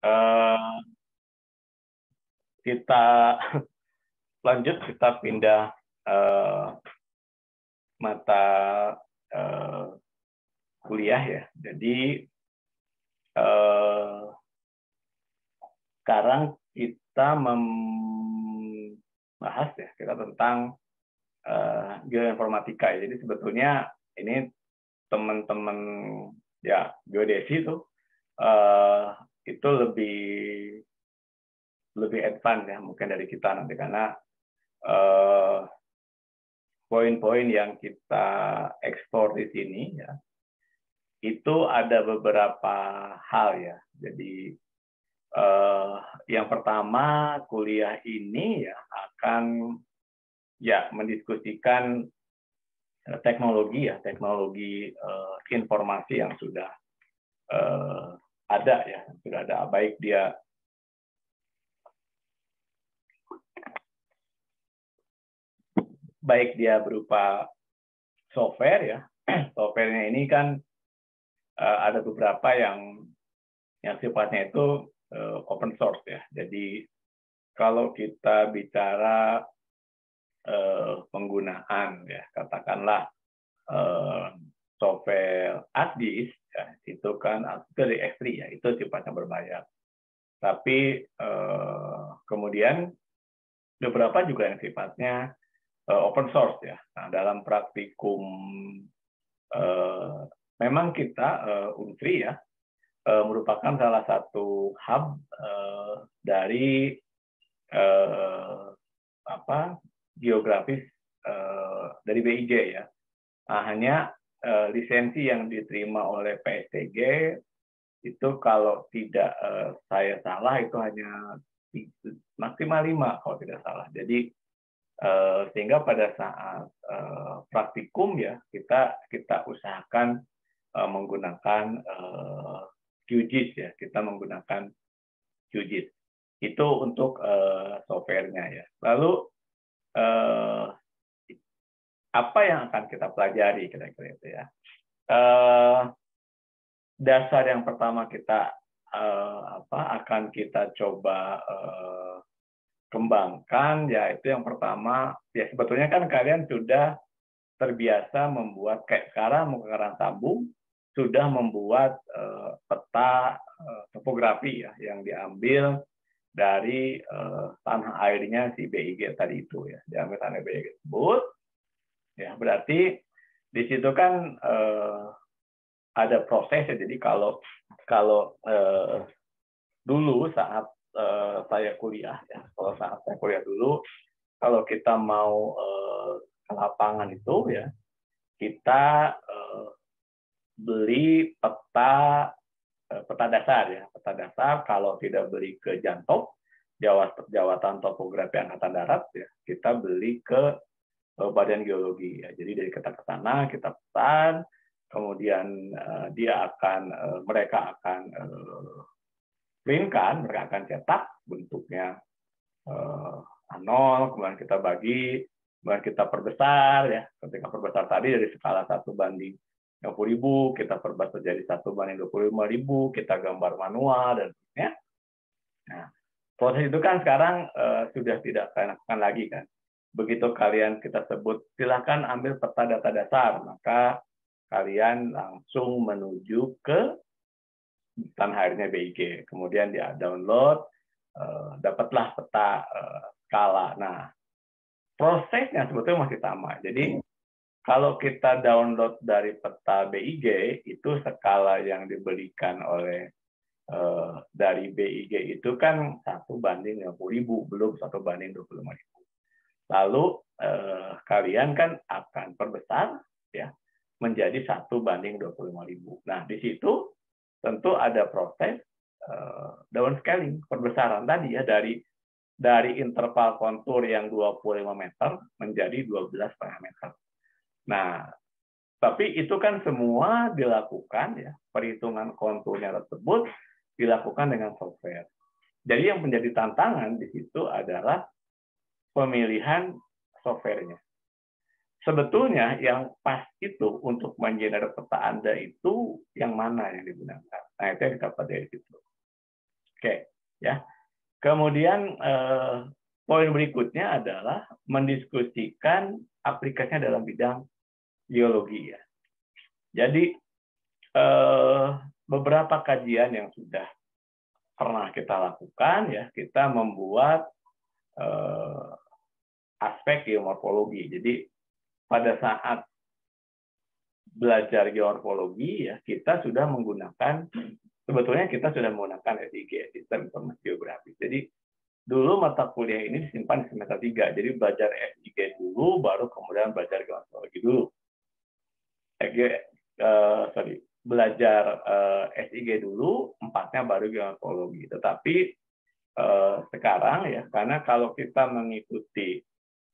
Eh, kita lanjut, kita pindah mata kuliah ya. Jadi sekarang kita membahas ya kita tentang geoinformatika. Jadi sebetulnya ini teman-teman ya geodesi itu lebih advance ya mungkin dari kita nanti, karena poin-poin yang kita eksplor di sini ya itu ada beberapa hal ya. Jadi yang pertama, kuliah ini ya akan ya mendiskusikan teknologi informasi yang sudah ada ya, sudah ada, baik dia berupa software ya. Softwarenya ini kan ada beberapa yang sifatnya itu open source ya. Jadi kalau kita bicara penggunaan ya, katakanlah software ArcGIS ya, itu kan dari S3 ya, itu sifatnya berbayar. Tapi kemudian beberapa juga yang sifatnya open source ya. Nah, dalam praktikum memang kita Unsri ya merupakan salah satu hub dari geografis dari BIG ya. Nah, hanya lisensi yang diterima oleh PSTG itu kalau tidak saya salah itu hanya maksimal 5 kalau tidak salah. Jadi sehingga pada saat praktikum ya kita usahakan menggunakan QGIS ya, kita menggunakan QGIS itu untuk softwarenya ya. Lalu apa yang akan kita pelajari kira-kira itu ya? Dasar yang pertama kita akan kita coba kembangkan, yaitu yang pertama ya sebetulnya kan kalian sudah terbiasa membuat kayak sekarang mengarang sambung sudah membuat peta topografi ya yang diambil dari tanah airnya si BIG tadi itu ya, diambil tanah BIG tersebut ya, berarti di situ kan ada proses ya. Jadi kalau dulu saat saya kuliah ya, kalau saat saya kuliah dulu, kalau kita mau ke lapangan itu ya, kita beli peta dasar ya, peta dasar. Kalau tidak beli ke Jantop, Jawatan Topografi Angkatan Darat ya, kita beli ke Badan Geologi ya. Jadi dari kita ke sana kita pesan, kemudian mereka akan printkan, mereka akan cetak bentuknya A0, kemudian kita bagi, kemudian kita perbesar ya. Ketika perbesar tadi dari skala 1:50.000 kita perbesar jadi 1:25.000, kita gambar manual dan sebagainya. Nah, proses itu kan sekarang sudah tidak saya lakukan lagi kan. Begitu kalian kita sebut silakan ambil peta data dasar, maka kalian langsung menuju ke tanah airnya BIG, kemudian dia download, dapatlah peta skala. Nah, prosesnya sebetulnya masih sama. Jadi kalau kita download dari peta BIG, itu skala yang diberikan oleh dari BIG itu kan 1:50.000, belum 1:25.000. Lalu kalian kan akan perbesar ya menjadi 1:25.000. Nah, di situ tentu ada proses downscaling, perbesaran tadi ya, dari interval kontur yang 25 meter menjadi 12,5 meter. Nah, tapi itu kan semua dilakukan ya, perhitungan konturnya tersebut dilakukan dengan software. Jadi yang menjadi tantangan di situ adalah pemilihan softwarenya. Sebetulnya yang pas itu untuk mengenerate peta Anda itu yang mana yang digunakan. Nah, itu yang kita pelajari di situ. Oke, ya. Kemudian poin berikutnya adalah mendiskusikan aplikasinya dalam bidang geologi, ya. Jadi beberapa kajian yang sudah pernah kita lakukan, ya, kita membuat aspek geomorfologi. Jadi pada saat belajar geomorfologi, ya, kita sudah menggunakan, sebetulnya kita sudah menggunakan SIG, Sistem Informasi Geografi. Jadi dulu mata kuliah ini disimpan di semester 3. Jadi belajar SIG dulu, baru kemudian belajar geomorfologi dulu. Belajar SIG dulu, 4-nya baru geomorfologi. Tetapi sekarang, ya, karena kalau kita mengikuti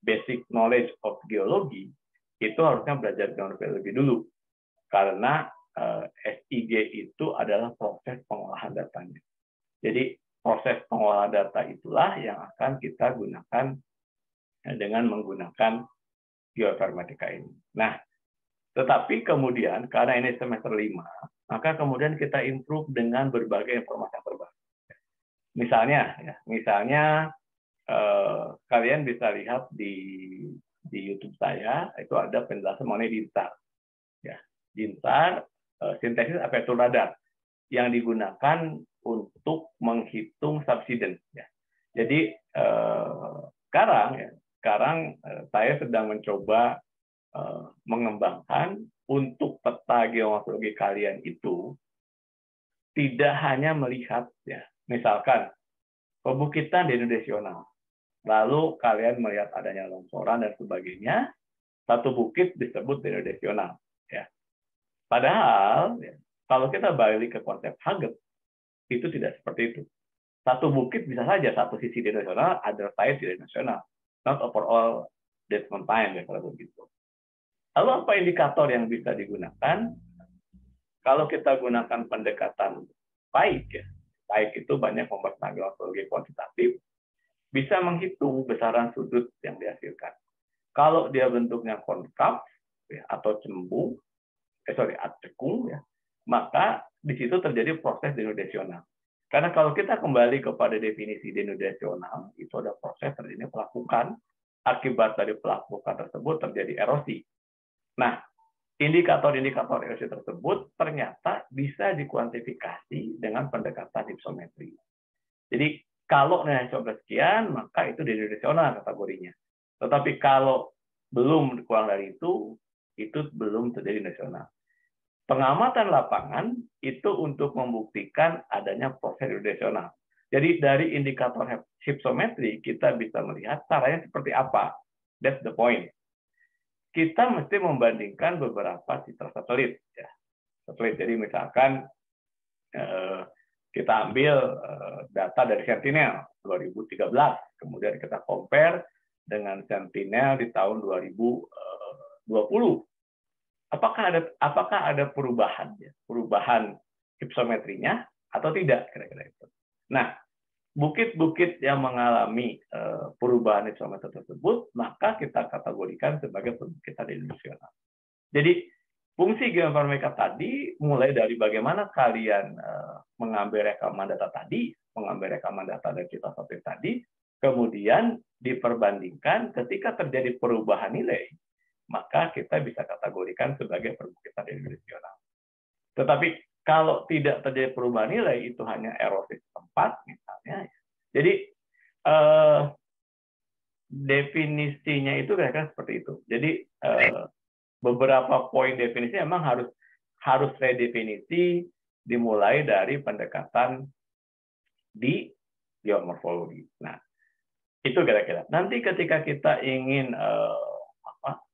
basic knowledge of geology, itu harusnya belajar geomorfologi dulu. Karena SIG itu adalah proses pengolahan datanya. Jadi proses pengolahan data itulah yang akan kita gunakan dengan menggunakan geoinformatika ini. Nah, tetapi kemudian karena ini semester 5, maka kemudian kita improve dengan berbagai informasi yang terbaru. Misalnya kalian bisa lihat di YouTube saya, itu ada penjelasan mengenai DINSAR. Ya, DINSAR, sintesis aperture radar, yang digunakan untuk menghitung subsidence. Ya. Jadi sekarang saya sedang mencoba mengembangkan untuk peta geomorfologi kalian itu tidak hanya melihat, ya, misalkan perbukitan denodasional, lalu kalian melihat adanya longsoran dan sebagainya, satu bukit disebut denodasional. Ya. Padahal, ya, kalau kita balik ke konsep Hugget, itu tidak seperti itu. Satu bukit bisa saja satu sisi denodasional, other side denodasional, not overall that mountain, ya, kalau begitu. Lalu apa indikator yang bisa digunakan? Kalau kita gunakan pendekatan baik, ya, baik itu banyak membahas tentang geomorfologi kuantitatif, bisa menghitung besaran sudut yang dihasilkan. Kalau dia bentuknya konkav, ya, atau cekung, ya, maka di situ terjadi proses denodasional. Karena kalau kita kembali kepada definisi denodasional, itu ada proses terjadinya pelapukan, akibat dari pelapukan tersebut terjadi erosi. Nah, indikator-indikator erosi tersebut ternyata bisa dikuantifikasi dengan pendekatan hypsometri. Jadi kalau nilai sekian, maka itu denodasional kategorinya. Tetapi kalau belum kurang dari itu belum terjadi nasional. Pengamatan lapangan itu untuk membuktikan adanya proses denodasional. Jadi dari indikator hypsometri kita bisa melihat caranya seperti apa. That's the point. Kita mesti membandingkan beberapa citra satelit, ya. Satelit. Jadi misalkan kita ambil data dari Sentinel 2013, kemudian kita compare dengan Sentinel di tahun 2020. Apakah ada perubahan, ya, perubahan hypsometrinya atau tidak, kira-kira itu. Nah, bukit-bukit yang mengalami perubahan hypsometri tersebut, maka kita kategorikan sebagai perbukitan denodasional. Jadi, fungsi geoinformatika tadi mulai dari bagaimana kalian mengambil rekaman data tadi, mengambil rekaman data dari citra satelit tadi, kemudian diperbandingkan ketika terjadi perubahan nilai, maka kita bisa kategorikan sebagai perbukitan denodasional. Tetapi kalau tidak terjadi perubahan nilai, itu hanya erosi setempat, misalnya. Jadi, definisinya itu kira-kira seperti itu. Jadi, beberapa poin definisi memang harus redefinisi, dimulai dari pendekatan di geomorfologi. Nah, itu kira-kira. Nanti ketika kita ingin,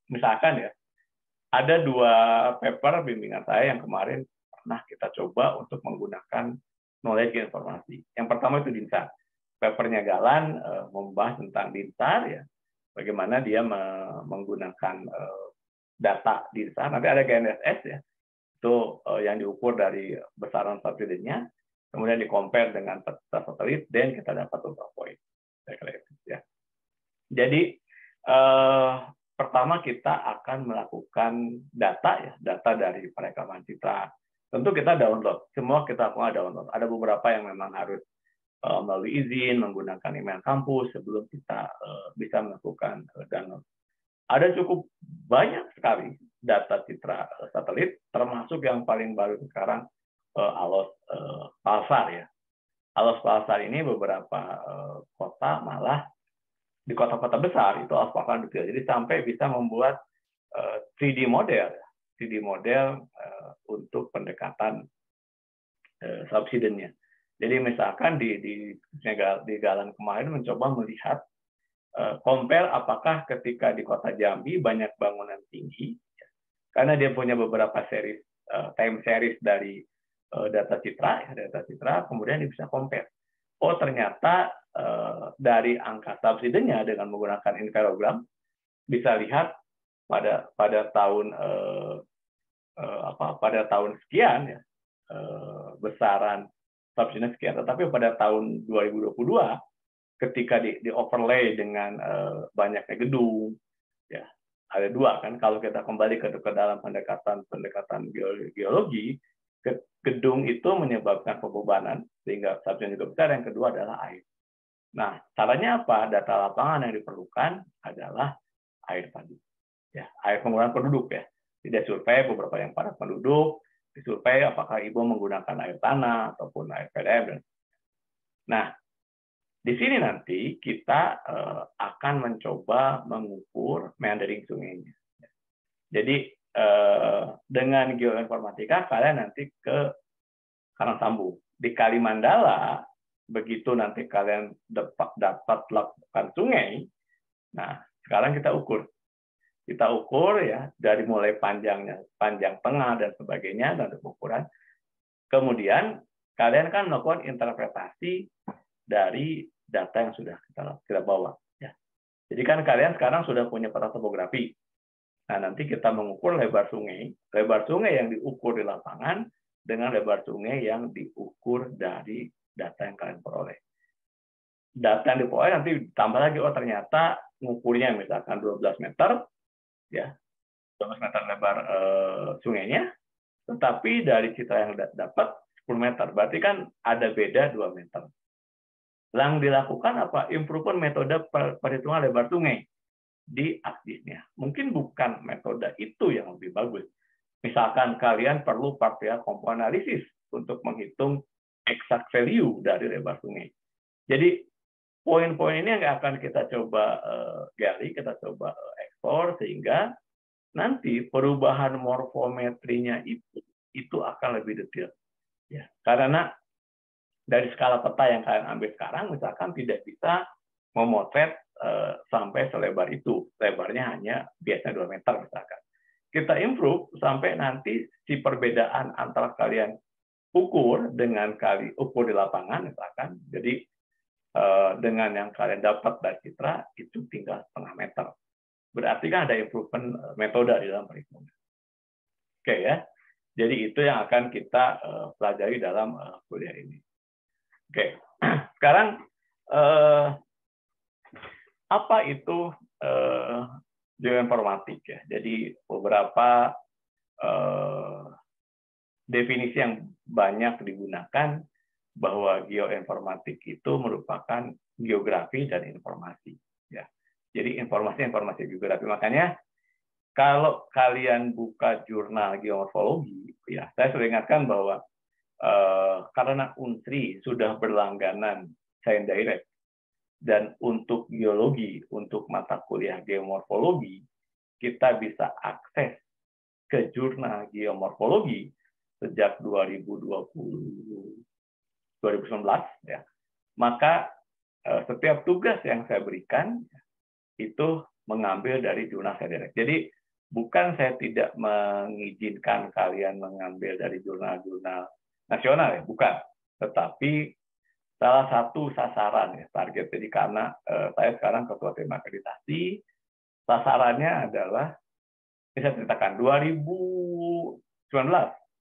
misalkan, ya, ada 2 paper bimbingan saya yang kemarin pernah kita coba untuk menggunakan knowledge informasi. Yang pertama itu DINSAR. Papernya Galan membahas tentang DINSAR, ya, bagaimana dia menggunakan data DINSAR. Nanti ada GNSS, ya, itu yang diukur dari besaran satelitnya, kemudian di-compare dengan peta satelit, dan kita dapat beberapa poin. Ya. Jadi pertama kita akan melakukan data, ya, data dari perekaman citra. Tentu kita download, semua kita download. Ada beberapa yang memang harus melalui izin, menggunakan email kampus sebelum kita bisa melakukan download. Ada cukup banyak sekali data citra satelit, termasuk yang paling baru sekarang ALOS Pulsar ya. ALOS Pulsar ini beberapa kota malah di kota-kota besar itu ALOS Pulsar detail. Jadi sampai bisa membuat 3D model untuk pendekatan subsidence-nya. Jadi misalkan di Galan kemarin mencoba melihat compare apakah ketika di kota Jambi banyak bangunan tinggi, karena dia punya beberapa time series dari data citra, kemudian dia bisa compare. Oh ternyata dari angka subsidenya dengan menggunakan infrarogram bisa lihat pada tahun sekian ya besaran subsidinya sekian, tetapi pada tahun 2022 ketika di overlay dengan banyaknya gedung, ya ada dua kan. Kalau kita kembali ke dalam pendekatan geologi, gedung itu menyebabkan pembebanan sehingga subsiden juga besar. Yang kedua adalah air. Nah, caranya apa? Data lapangan yang diperlukan adalah air tadi, ya air penggunaan penduduk ya. Tidak survei beberapa yang padat penduduk, disurvei apakah ibu menggunakan air tanah ataupun air PDM. Nah, di sini nanti kita akan mencoba mengukur meandering sungainya. Jadi dengan geoinformatika kalian nanti ke Karangsambung. Di Kalimandala begitu nanti kalian dapat lakukan sungai. Nah, sekarang kita ukur. Kita ukur ya dari mulai panjang tengah dan sebagainya dan ukuran. Kemudian kalian kan melakukan interpretasi dari data yang sudah kita bawa. Ya. Jadi kan kalian sekarang sudah punya peta topografi. Nah nanti kita mengukur lebar sungai yang diukur di lapangan dengan lebar sungai yang diukur dari data yang kalian peroleh. Data yang diperoleh nanti ditambah lagi, oh ternyata mengukurnya misalkan 12 meter. Ya, 12 meter lebar sungainya, tetapi dari citra yang dapat 10 meter, berarti kan ada beda 2 meter. Yang dilakukan apa? Improvement metode perhitungan lebar sungai di ASDIS-nya. Mungkin bukan metode itu yang lebih bagus. Misalkan kalian perlu partial component analysis untuk menghitung exact value dari lebar sungai. Jadi poin-poin ini yang akan kita coba gali, kita coba eksplor sehingga nanti perubahan morfometrinya itu akan lebih detail. Ya, karena dari skala peta yang kalian ambil sekarang, misalkan tidak bisa memotret sampai selebar itu, lebarnya hanya biasanya 2 meter misalkan. Kita improve sampai nanti si perbedaan antara kalian ukur dengan ukur di lapangan misalkan, jadi dengan yang kalian dapat dari citra itu tinggal setengah meter. Berarti kan ada improvement metode di dalam perhitungan. Oke ya. Jadi itu yang akan kita pelajari dalam kuliah ini. Oke. Sekarang apa itu geoinformatik ya? Jadi beberapa definisi yang banyak digunakan bahwa geoinformatik itu merupakan geografi dan informasi. Ya. Jadi informasi geografi. Makanya kalau kalian buka jurnal geomorfologi, ya saya sering ingatkan bahwa karena Unsri sudah berlangganan Sains Direct dan untuk geologi, untuk mata kuliah geomorfologi, kita bisa akses ke jurnal geomorfologi sejak 2019 ya. Maka setiap tugas yang saya berikan itu mengambil dari jurnal Sains Direct. Jadi bukan saya tidak mengizinkan kalian mengambil dari jurnal-jurnal nasional ya, bukan. Tetapi salah satu sasaran ya, target. Jadi karena saya sekarang ketua tim akreditasi, sasarannya adalah saya ceritakan 2019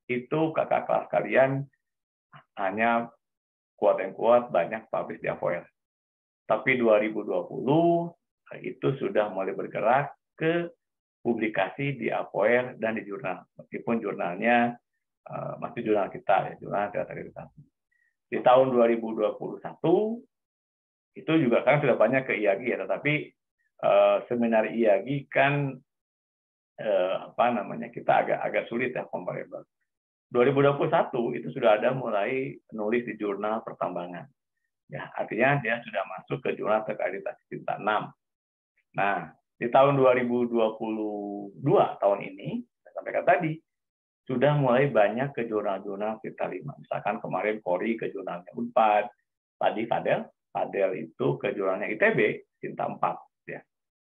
itu kakak kelas kalian hanya quote-unquote banyak publish di APOER. Tapi 2020 itu sudah mulai bergerak ke publikasi di APOER dan di jurnal. Meskipun jurnalnya masih jurnal kita, ya, jurnal akreditasi. Di tahun 2021 itu juga kan sudah banyak ke IAGI ya, tetapi seminar IAGI kan kita agak sulit ya comparable. 2021 itu sudah ada mulai nulis di jurnal pertambangan. Ya, artinya dia sudah masuk ke jurnal terakreditasi Cinta 6. Nah, di tahun 2022 tahun ini, saya sampaikan tadi, sudah mulai banyak ke jurnal-jurnal Cinta 5. Misalkan kemarin Kori ke jurnalnya Unpad, tadi Fadel itu ke jurnalnya ITB, Cinta 4. Ya.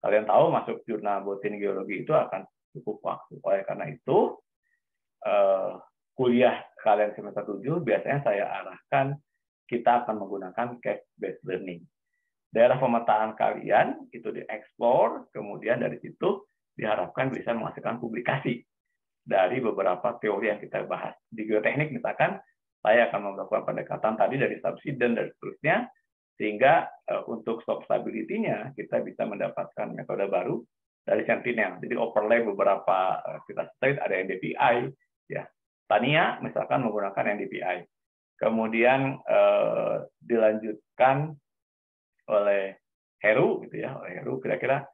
Kalian tahu masuk jurnal Botani Geologi itu akan cukup waktu. Oleh karena itu, kuliah kalian semester 7 biasanya saya arahkan kita akan menggunakan case-based learning. Daerah pemetaan kalian itu dieksplor, kemudian dari situ diharapkan bisa menghasilkan publikasi dari beberapa teori yang kita bahas. Di geoteknik misalkan, saya akan melakukan pendekatan tadi dari subsiden dan seterusnya, sehingga untuk stop stability-nya kita bisa mendapatkan metode baru dari Sentinel. Jadi overlay beberapa kita state ada NDVI, ya. Tania misalkan menggunakan NDVI. Kemudian dilanjutkan oleh Heru, gitu ya. Oleh Heru kira-kira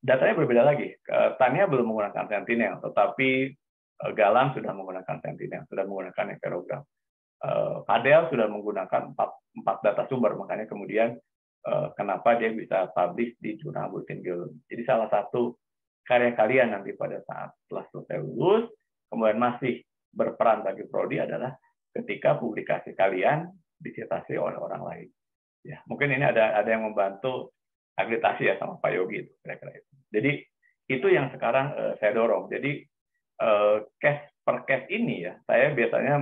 datanya berbeda lagi. Tania belum menggunakan Sentinel, tetapi Galang sudah menggunakan Sentinel, sudah menggunakan Ekerogram. Fadel sudah menggunakan 4 data sumber, makanya kemudian kenapa dia bisa publish di jurnal Botani Geologi. Jadi salah satu karya kalian nanti pada saat setelah selesai lulus, kemudian masih berperan bagi prodi adalah ketika publikasi kalian disertasi oleh orang lain. Ya, mungkin ini ada yang membantu akreditasi ya sama Pak Yogi itu kira-kira itu. Jadi itu yang sekarang saya dorong. Jadi case per case ini ya, saya biasanya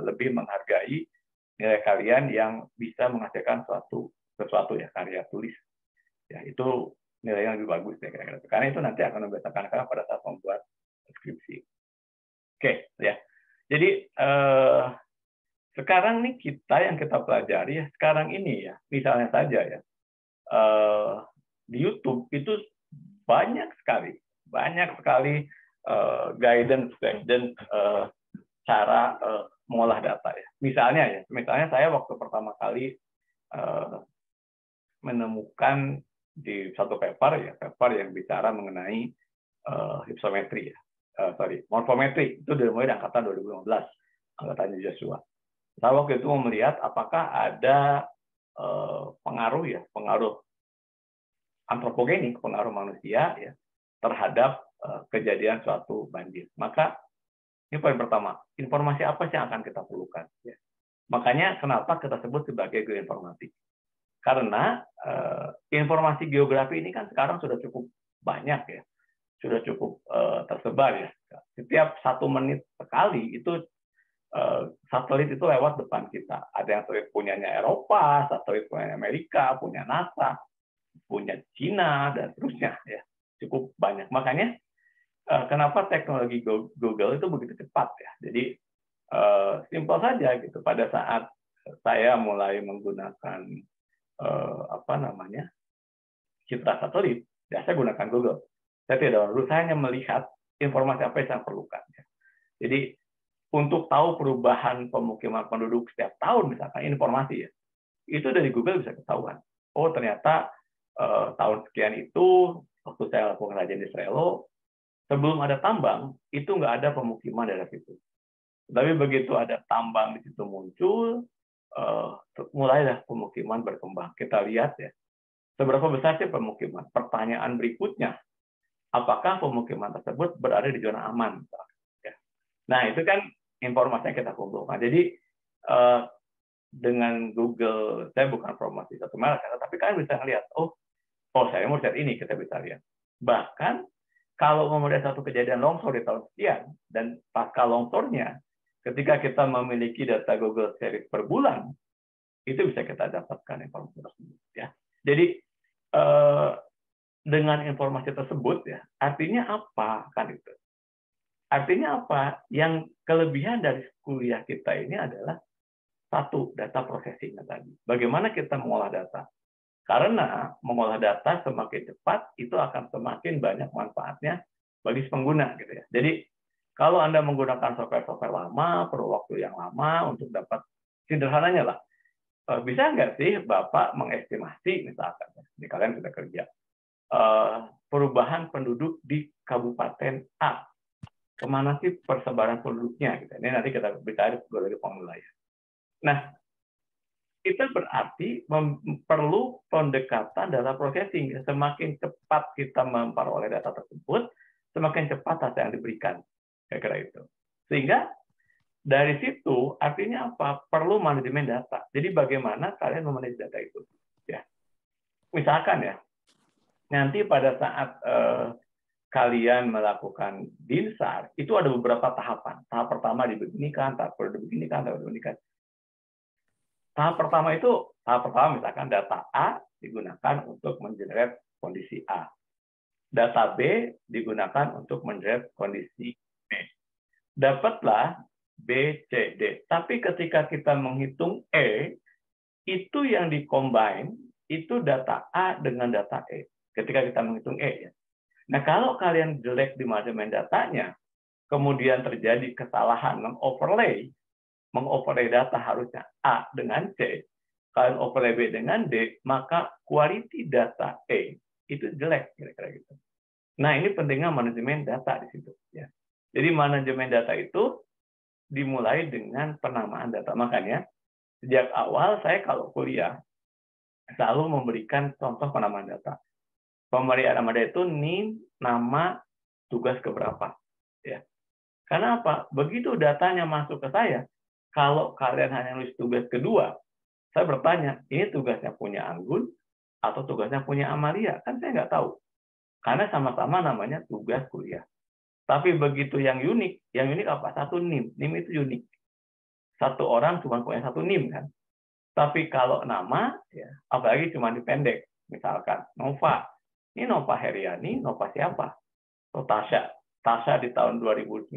lebih menghargai nilai kalian yang bisa menghasilkan sesuatu ya, karya tulis. Ya, itu nilai yang lebih bagus ya kira-kira. Karena itu nanti akan membedakan kalian pada saat membuat skripsi. Oke, ya. Jadi sekarang nih yang kita pelajari ya sekarang ini ya, misalnya saja ya di YouTube itu banyak sekali guidance cara mengolah data ya. Misalnya saya waktu pertama kali menemukan di satu paper yang bicara mengenai hypsometri ya. Morfometri itu dimulai di angkatan 2015, angkatannya Joshua. Saya waktu itu melihat apakah ada pengaruh antropogenik, pengaruh manusia ya terhadap kejadian suatu banjir. Maka ini poin pertama, informasi apa sih yang akan kita perlukan? Ya. Makanya kenapa kita sebut sebagai geoinformatik? Karena informasi geografi ini kan sekarang sudah cukup banyak ya. Sudah cukup tersebar ya. Setiap 1 menit sekali itu satelit itu lewat depan kita. Ada yang satelit punyanya Eropa, satelit punya Amerika, punya NASA, punya Cina dan seterusnya ya. Cukup banyak. Makanya kenapa teknologi Google itu begitu cepat ya. Jadi simpel saja gitu. Pada saat saya mulai menggunakan citra satelit, ya saya gunakan Google. Saya tidak perlu, saya hanya melihat informasi apa yang saya perlukan. Jadi untuk tahu perubahan pemukiman penduduk setiap tahun, misalkan informasi ya, itu dari Google bisa ketahuan. Oh ternyata tahun sekian itu waktu saya lakukan kajian di Srelo, sebelum ada tambang itu nggak ada pemukiman daerah situ. Tapi begitu ada tambang di situ muncul, mulailah pemukiman berkembang. Kita lihat ya, seberapa besar sih pemukiman. Pertanyaan berikutnya, apakah pemukiman tersebut berada di zona aman? Nah, itu kan informasi yang kita kumpulkan. Jadi, dengan Google, saya bukan promosi satu merek, tapi kalian bisa melihat, oh saya mau lihat ini, kita bisa lihat. Bahkan, kalau kemudian satu kejadian longsor di tahun sekian, dan pasca longsornya, ketika kita memiliki data Google series per bulan, itu bisa kita dapatkan informasi tersebut. Ya. Jadi, dengan informasi tersebut ya artinya apa kan itu? Artinya apa? Yang kelebihan dari kuliah kita ini adalah satu, data processing tadi. Bagaimana kita mengolah data? Karena mengolah data semakin cepat itu akan semakin banyak manfaatnya bagi pengguna gitu ya. Jadi kalau Anda menggunakan software lama perlu waktu yang lama untuk dapat Sederhananya lah, bisa nggak sih Bapak mengestimasi, misalkan, di kalian sudah kerja, perubahan penduduk di Kabupaten A, kemana sih persebaran penduduknya? Gitu. Ini nanti kita bicara dari wilayah. Nah, itu berarti perlu pendekatan data processing. Semakin cepat kita memperoleh data tersebut, semakin cepat data yang diberikan. Kira-kira itu. Sehingga dari situ artinya apa? Perlu manajemen data. Jadi bagaimana kalian memanage data itu? Ya, misalkan ya, nanti pada saat kalian melakukan DINSAR, itu ada beberapa tahapan. Tahap pertama dibeginikan, tahap kedua dibeginikan, tahap dibeginikan. Tahap pertama misalkan data A digunakan untuk mengenerate kondisi A. Data B digunakan untuk mengenerate kondisi B. Dapatlah B, C, D. Tapi ketika kita menghitung E, itu yang dikombine, itu data A dengan data E. Ketika kita menghitung E. Ya. Nah, kalau kalian jelek di manajemen datanya, kemudian terjadi kesalahan mengoverlay data harusnya A dengan C, kalian overlay B dengan D, maka quality data E itu jelek, kira-kira gitu. Nah, ini pentingnya manajemen data di situ. Ya. Jadi manajemen data itu dimulai dengan penamaan data. Makanya sejak awal saya kalau kuliah selalu memberikan contoh penamaan data. Pemberian nama data itu nama, tugas keberapa. Ya. Karena apa? Begitu datanya masuk ke saya, kalau kalian hanya nulis tugas kedua, saya bertanya, ini tugasnya punya Anggun atau tugasnya punya Amalia? Kan saya nggak tahu. Karena sama-sama namanya tugas kuliah. Tapi begitu yang unik apa? Satu NIM. NIM itu unik. Satu orang cuma punya satu NIM kan. Tapi kalau nama, ya, apalagi cuma dipendek. Misalkan Nova. Ini Nova Heriani, Nova siapa? Atau Tasya. Tasya di tahun 2009.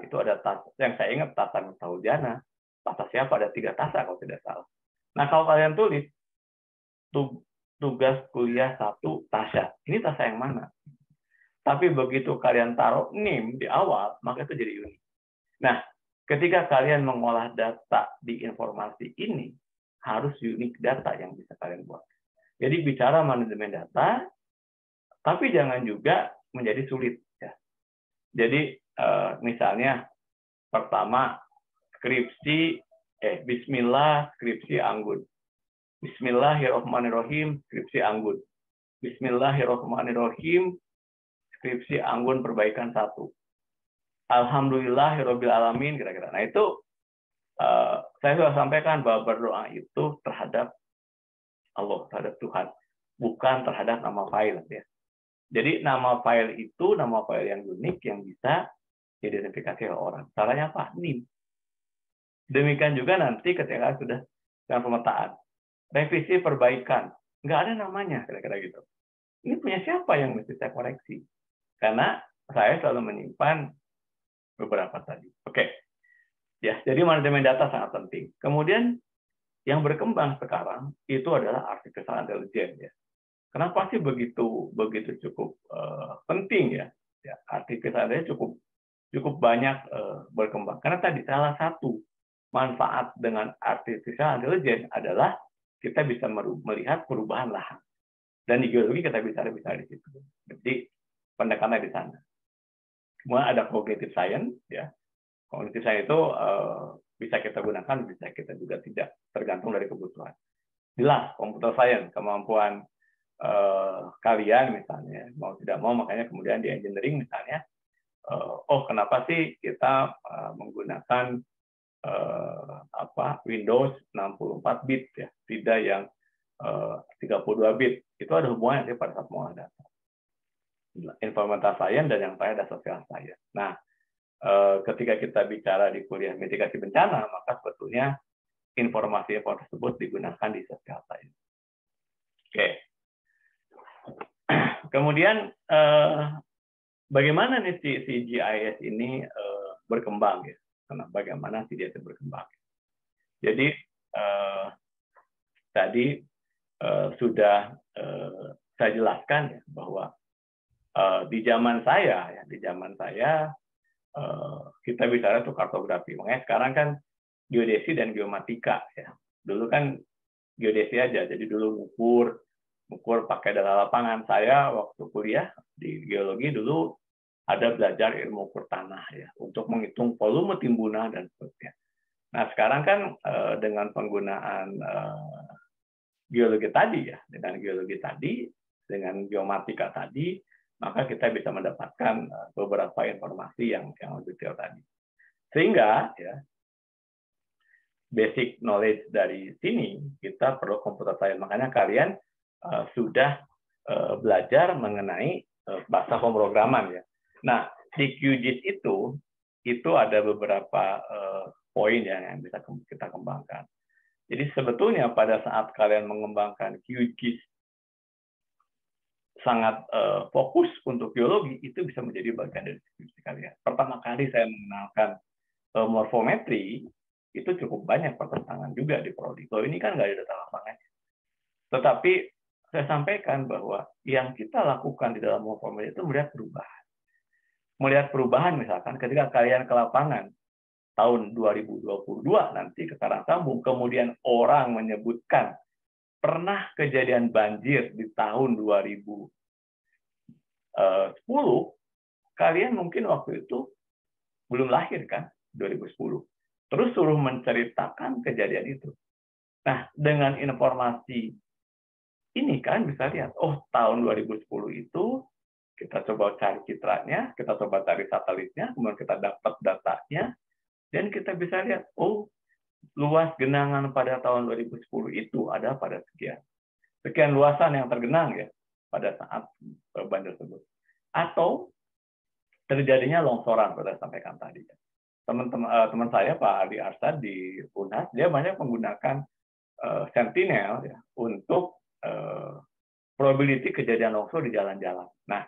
Itu ada tas yang saya ingat, Tasa Miftahul-Jana. Tasa siapa? Ada 3 Tasa kalau tidak salah. Nah, kalau kalian tulis tugas kuliah 1 Tasya, ini Tasya yang mana? Tapi begitu kalian taruh NIM di awal, maka itu jadi unik. Nah, ketika kalian mengolah data di informasi ini, harus unik data yang bisa kalian buat. Jadi bicara manajemen data, tapi jangan juga menjadi sulit. Ya. Jadi misalnya pertama Bismillah skripsi Anggun. Bismillahirrahmanirrahim skripsi Anggun. Bismillahirrahmanirrahim skripsi Anggun perbaikan 1. Alhamdulillahirabbil alamin, kira-kira. Nah, itu saya sudah sampaikan bahwa berdoa itu terhadap Allah, terhadap Tuhan, bukan terhadap nama file ya. Jadi nama file itu nama file yang unik yang bisa diidentifikasi oleh orang. Caranya apa? NIM. Demikian juga nanti ketika sudah dengan pemetaan, revisi perbaikan, nggak ada namanya, kira-kira gitu. Ini punya siapa yang mesti saya koreksi? Karena saya selalu menyimpan beberapa tadi. Oke. Ya, jadi manajemen data sangat penting. Kemudian yang berkembang sekarang itu adalah artificial intelligence ya. Kenapa sih begitu cukup penting ya? Ya, artificial intelligence cukup banyak berkembang. Karena tadi salah satu manfaat dengan artificial intelligence adalah kita bisa melihat perubahan lahan. Dan di geologi kita bisa di situ. Jadi pendekatannya di sana. Kemudian ada cognitive science, ya. Cognitive science itu bisa kita gunakan, bisa kita juga tidak, tergantung dari kebutuhan. Jelas, computer science, kemampuan kalian misalnya, mau tidak mau, makanya kemudian di engineering misalnya, kenapa sih kita menggunakan Windows 64 bit ya, tidak yang 32 bit. Itu ada hubungannya pada saat mengolah data. Environmental science dan yang terakhir ada social science. Nah, ketika kita bicara di kuliah mitigasi bencana, maka sebetulnya informasi tersebut digunakan di social science. Oke. Kemudian bagaimana nih si GIS ini berkembang ya? Karena bagaimana si dia itu berkembang? Jadi tadi sudah saya jelaskan ya bahwa di zaman saya kita bicara itu kartografi. Makanya sekarang kan geodesi dan geomatika ya. Dulu kan geodesi aja, jadi dulu ngukur pakai data lapangan. Saya waktu kuliah di geologi dulu ada belajar ilmu ukur tanah ya untuk menghitung volume timbunan dan seterusnya. Nah sekarang kan dengan penggunaan geologi tadi ya, dengan geomatika tadi, maka kita bisa mendapatkan beberapa informasi yang lebih detail tadi. Sehingga ya basic knowledge dari sini kita perlu computer science. Makanya kalian sudah belajar mengenai bahasa pemrograman ya. Nah di QGIS itu ada beberapa poin yang bisa kita kembangkan. Jadi sebetulnya pada saat kalian mengembangkan QGIS sangat fokus untuk geologi, itu bisa menjadi bagian dari skripsi kalian. Pertama kali saya mengenalkan morfometri, itu cukup banyak pertentangan juga di prodi. Kalau ini kan nggak ada data lapangannya. Tetapi saya sampaikan bahwa yang kita lakukan di dalam morfometri itu melihat perubahan. Melihat perubahan misalkan ketika kalian ke lapangan, tahun 2022 nanti ke Karangsambung, kemudian orang menyebutkan pernah kejadian banjir di tahun 2010, kalian mungkin waktu itu belum lahir kan, 2010. Terus suruh menceritakan kejadian itu. Nah, dengan informasi ini kan bisa lihat, oh tahun 2010 itu kita coba cari citranya, kita coba cari satelitnya, kemudian kita dapat datanya, dan kita bisa lihat, oh, luas genangan pada tahun 2010 itu ada pada sekian luasan yang tergenang ya pada saat banjir tersebut. Atau terjadinya longsoran, pada sampaikan tadi. Teman saya Pak Adi Arsyad di UNHAS, dia banyak menggunakan Sentinel ya untuk probability kejadian longsor di jalan-jalan. Nah,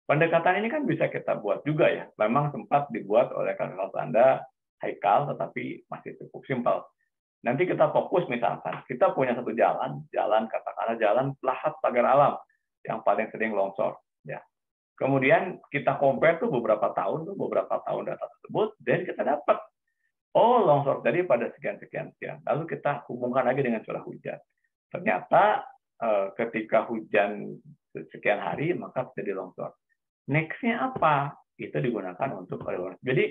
pendekatan ini kan bisa kita buat juga ya. Memang sempat dibuat oleh kakak Anda Haikal, tetapi masih cukup simpel. Nanti kita fokus misalkan, kita punya satu jalan katakanlah jalan lahat pagar alam yang paling sering longsor. Ya. Kemudian kita compare beberapa tahun data tersebut, dan kita dapat, oh longsor tadi pada sekian. Lalu kita hubungkan lagi dengan curah hujan. Ternyata ketika hujan sekian hari, maka terjadi longsor. Next-nya apa? Itu digunakan untuk evaluasi. Jadi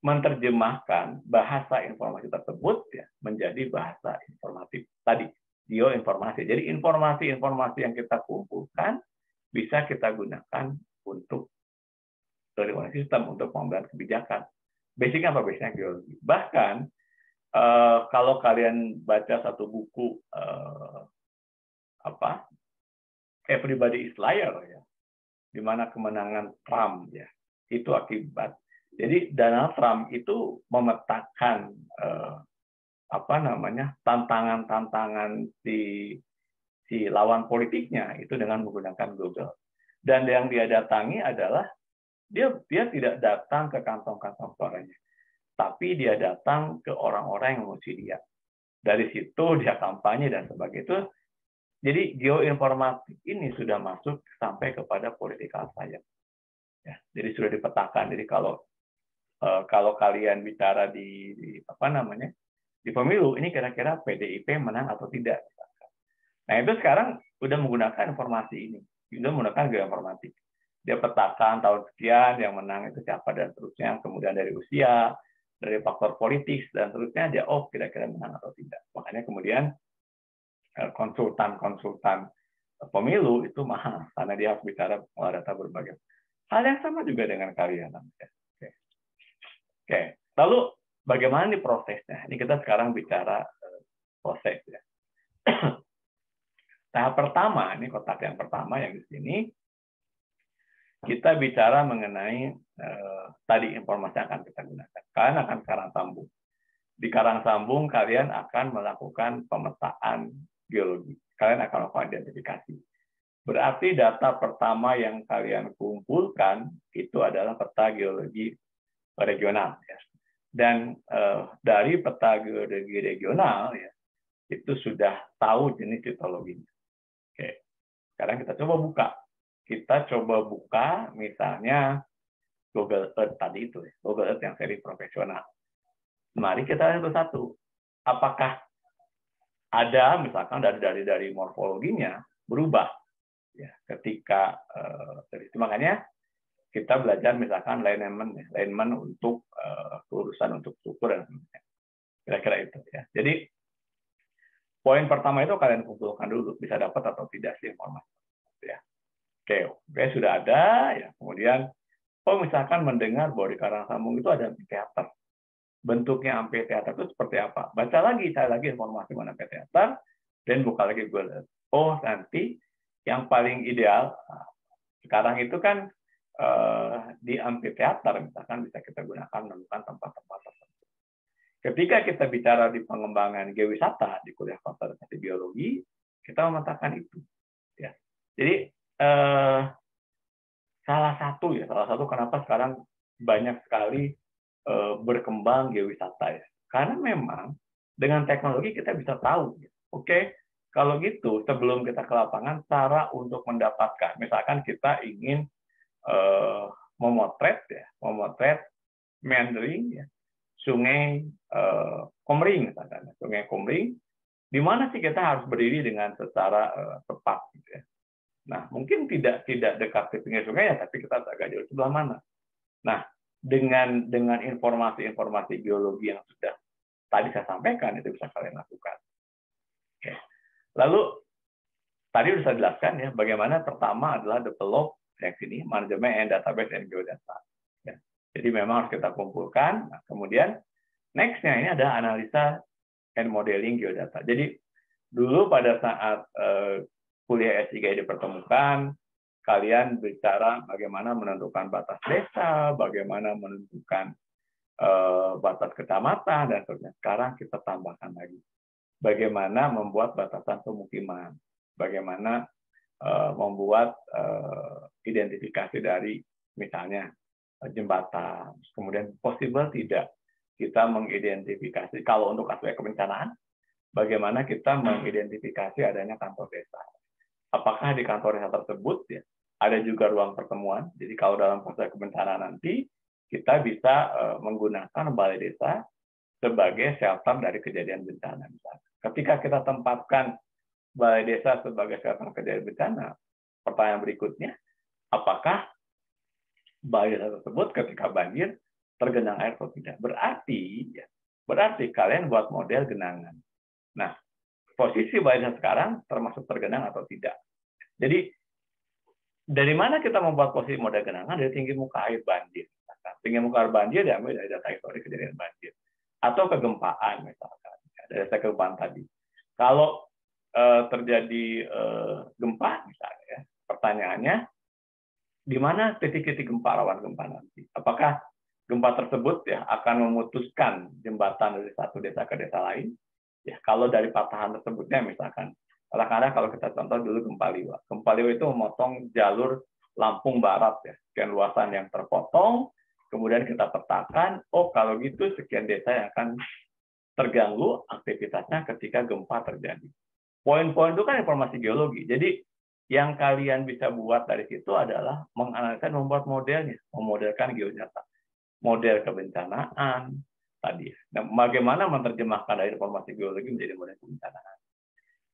menerjemahkan bahasa informasi tersebut ya menjadi bahasa informatif tadi, geoinformasi. Jadi informasi-informasi yang kita kumpulkan bisa kita gunakan untuk evaluasi sistem, untuk pengambilan kebijakan. Basicnya apa? Basicnya geologi. Bahkan kalau kalian baca satu buku Everybody is Liar ya, di mana kemenangan Trump ya itu akibat. Jadi Donald Trump itu memetakan tantangan si lawan politiknya itu dengan menggunakan Google. Dan yang dia datangi adalah dia tidak datang ke kantong-kantong suaranya, tapi dia datang ke orang-orang yang mengusir dia. Dari situ dia kampanye dan sebagainya. Itu jadi geoinformatik ini sudah masuk sampai kepada political science. Ya, jadi sudah dipetakan. Jadi kalau kalian bicara di pemilu, ini kira-kira PDIP menang atau tidak. Nah itu sekarang udah menggunakan informasi ini, udah menggunakan geoinformatik. Dia petakan tahun sekian yang menang itu siapa dan seterusnya. Kemudian dari usia, dari faktor politik dan seterusnya, dia kira-kira menang atau tidak. Makanya kemudian konsultan pemilu itu mahal karena dia harus bicara data berbagai. Hal yang sama juga dengan kalian. Oke, lalu bagaimana nih prosesnya? Ini kita sekarang bicara proses ya. Tahap pertama, ini kotak yang pertama yang di sini, kita bicara mengenai tadi informasi yang akan kita gunakan. Kalian akan Karangsambung. Di Karangsambung kalian akan melakukan pemetaan geologi. Kalian akan melakukan identifikasi. Berarti data pertama yang kalian kumpulkan itu adalah peta geologi regional ya. Dan dari peta geologi regional ya itu sudah tahu jenis litologinya. Oke. Sekarang kita coba buka. Kita coba buka misalnya Google Earth tadi itu ya. Google Earth yang seri profesional. Mari kita lihat satu-satu. Apakah ada misalkan dari morfologinya berubah ya ketika makanya kita belajar misalkan alignment untuk kelurusan untuk struktur dan sebagainya. Kira-kira itu ya. Jadi poin pertama itu kalian kumpulkan dulu bisa dapat atau tidak sih informasi ya. Oke, sudah ada ya. Kemudian misalkan mendengar bahwa di karang sambung itu ada amphitheater. Bentuknya amphitheater itu seperti apa? Baca lagi, saya lagi informasi mengenai amphitheater, dan buka lagi Google. Nanti yang paling ideal, sekarang itu kan di amphitheater, misalkan bisa kita gunakan menemukan tempat-tempat tertentu. Ketika kita bicara di pengembangan geowisata, di kuliah konservasi biologi, kita memetakan itu. Ya. Jadi, salah satu kenapa sekarang banyak sekali berkembang geowisata ya. Karena memang dengan teknologi kita bisa tahu. Oke, kalau gitu sebelum kita ke lapangan, cara untuk mendapatkan, misalkan kita ingin memotret meandering ya, sungai Komering misalkan, sungai Komering, di mana sih kita harus berdiri dengan secara tepat gitu ya. Nah, mungkin tidak dekat ke pinggir sungai ya, tapi kita agak jauh sebelah mana. Nah, dengan informasi-informasi geologi yang sudah tadi saya sampaikan, itu bisa kalian lakukan. Oke. Lalu tadi sudah saya jelaskan ya, bagaimana pertama adalah develop yang sini, manajemen and database and geodata. Ya. Jadi memang harus kita kumpulkan. Nah, kemudian next-nya ini ada analisa and modeling geodata. Jadi dulu pada saat kuliah S3 dipertemukan, kalian bicara bagaimana menentukan batas desa, bagaimana menentukan batas kecamatan, dan sebagainya. Sekarang kita tambahkan lagi. Bagaimana membuat batasan pemukiman, bagaimana membuat identifikasi dari misalnya jembatan, kemudian possible tidak kita mengidentifikasi, kalau untuk aspek kebencanaan, bagaimana kita mengidentifikasi adanya kantor desa. Apakah di kantor desa tersebut ya ada juga ruang pertemuan. Jadi kalau dalam proses kebencanaan nanti kita bisa menggunakan balai desa sebagai shelter dari kejadian bencana. Misalnya. Ketika kita tempatkan balai desa sebagai shelter kejadian bencana, pertanyaan berikutnya, apakah balai desa tersebut ketika banjir tergenang air atau tidak? Berarti kalian buat model genangan. Nah, posisi balai desa sekarang termasuk tergenang atau tidak. Jadi, dari mana kita membuat posisi model genangan? Dari tinggi muka air banjir. Tinggi muka air banjir diambil dari data historik kejadian banjir. Atau kegempaan, misalkan. Dari kegempaan tadi. Kalau terjadi gempa, misalnya, ya, pertanyaannya, di mana titik-titik gempa, rawan gempa nanti? Apakah gempa tersebut ya akan memutuskan jembatan dari satu desa ke desa lain? Ya, kalau dari patahan tersebutnya misalkan, kadang-kadang kalau kita contoh dulu gempa Liwa. Gempa Liwa itu memotong jalur Lampung Barat ya, sekian luasan yang terpotong, kemudian kita petakan, kalau gitu sekian desa yang akan terganggu aktivitasnya ketika gempa terjadi. Poin-poin itu kan informasi geologi. Jadi yang kalian bisa buat dari situ adalah menganalisa, membuat modelnya, memodelkan geodata, model kebencanaan, tadi. Nah, bagaimana menerjemahkan dari informasi geologi menjadi model kebencanaan.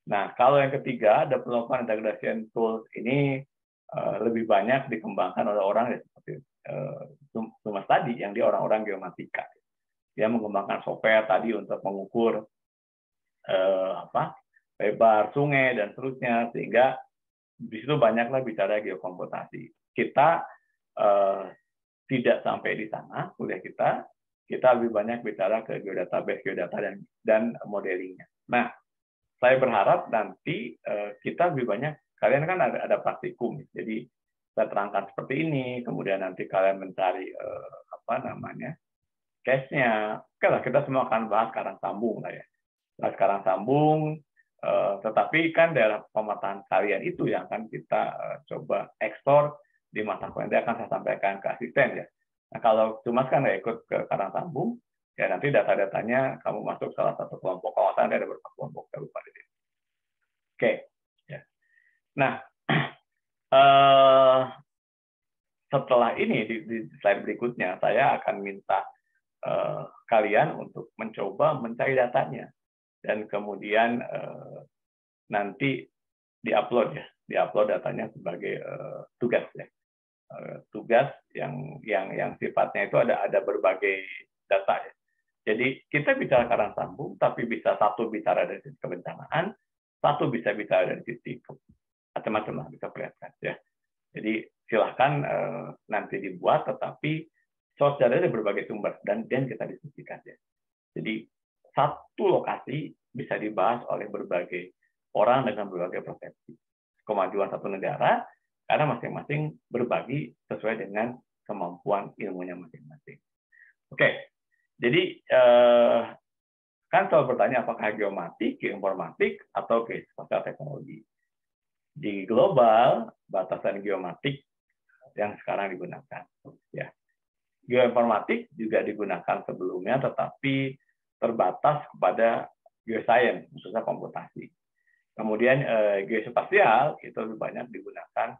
Nah, kalau yang ketiga, development integration tools ini lebih banyak dikembangkan oleh orang ya, seperti Tumas tadi, yang dia orang-orang geomatika. Dia mengembangkan software tadi untuk mengukur lebar sungai dan seterusnya, sehingga di situ banyaklah bicara geokomputasi. Kita tidak sampai di sana kuliah kita lebih banyak bicara ke geodata dan modelingnya. Nah, saya berharap nanti kita lebih banyak, kalian kan ada praktikum, jadi saya terangkan seperti ini, kemudian nanti kalian mencari case-nya. Oke lah, kita semua akan bahas karang sambung lah ya. Bahas karang sambung, tetapi kan daerah pemetaan kalian itu yang akan kita coba eksplor di masa kuliah. Nanti akan saya sampaikan ke asisten ya. Nah, kalau Tumas kan nggak ikut ke karang sambung, ya nanti data-datanya kamu masuk salah satu kelompok kawasan, ada beberapa kelompok, saya lupa. Oke. Ya. Nah, setelah ini di slide berikutnya saya akan minta kalian untuk mencoba mencari datanya dan kemudian nanti diupload ya, diupload datanya sebagai tugas ya. Tugas yang sifatnya itu ada berbagai data ya. Jadi kita bicara karang sambung, tapi bisa satu bicara dari sisi kebencanaan, satu bisa bicara dari sisi macam-macam lah, bisa perlihatkan ya. Jadi silahkan nanti dibuat, tetapi source data dari berbagai sumber dan kita diskusikan ya. Jadi satu lokasi bisa dibahas oleh berbagai orang dengan berbagai persepsi. Kemajuan satu negara karena masing-masing berbagi sesuai dengan kemampuan ilmunya masing-masing. Oke, jadi kan selalu bertanya apakah geomatik, geoinformatik, atau geospasial teknologi. Di global, batasan geomatik yang sekarang digunakan. Ya. Geoinformatik juga digunakan sebelumnya, tetapi terbatas kepada geoscience, khususnya komputasi. Kemudian geospasial itu lebih banyak digunakan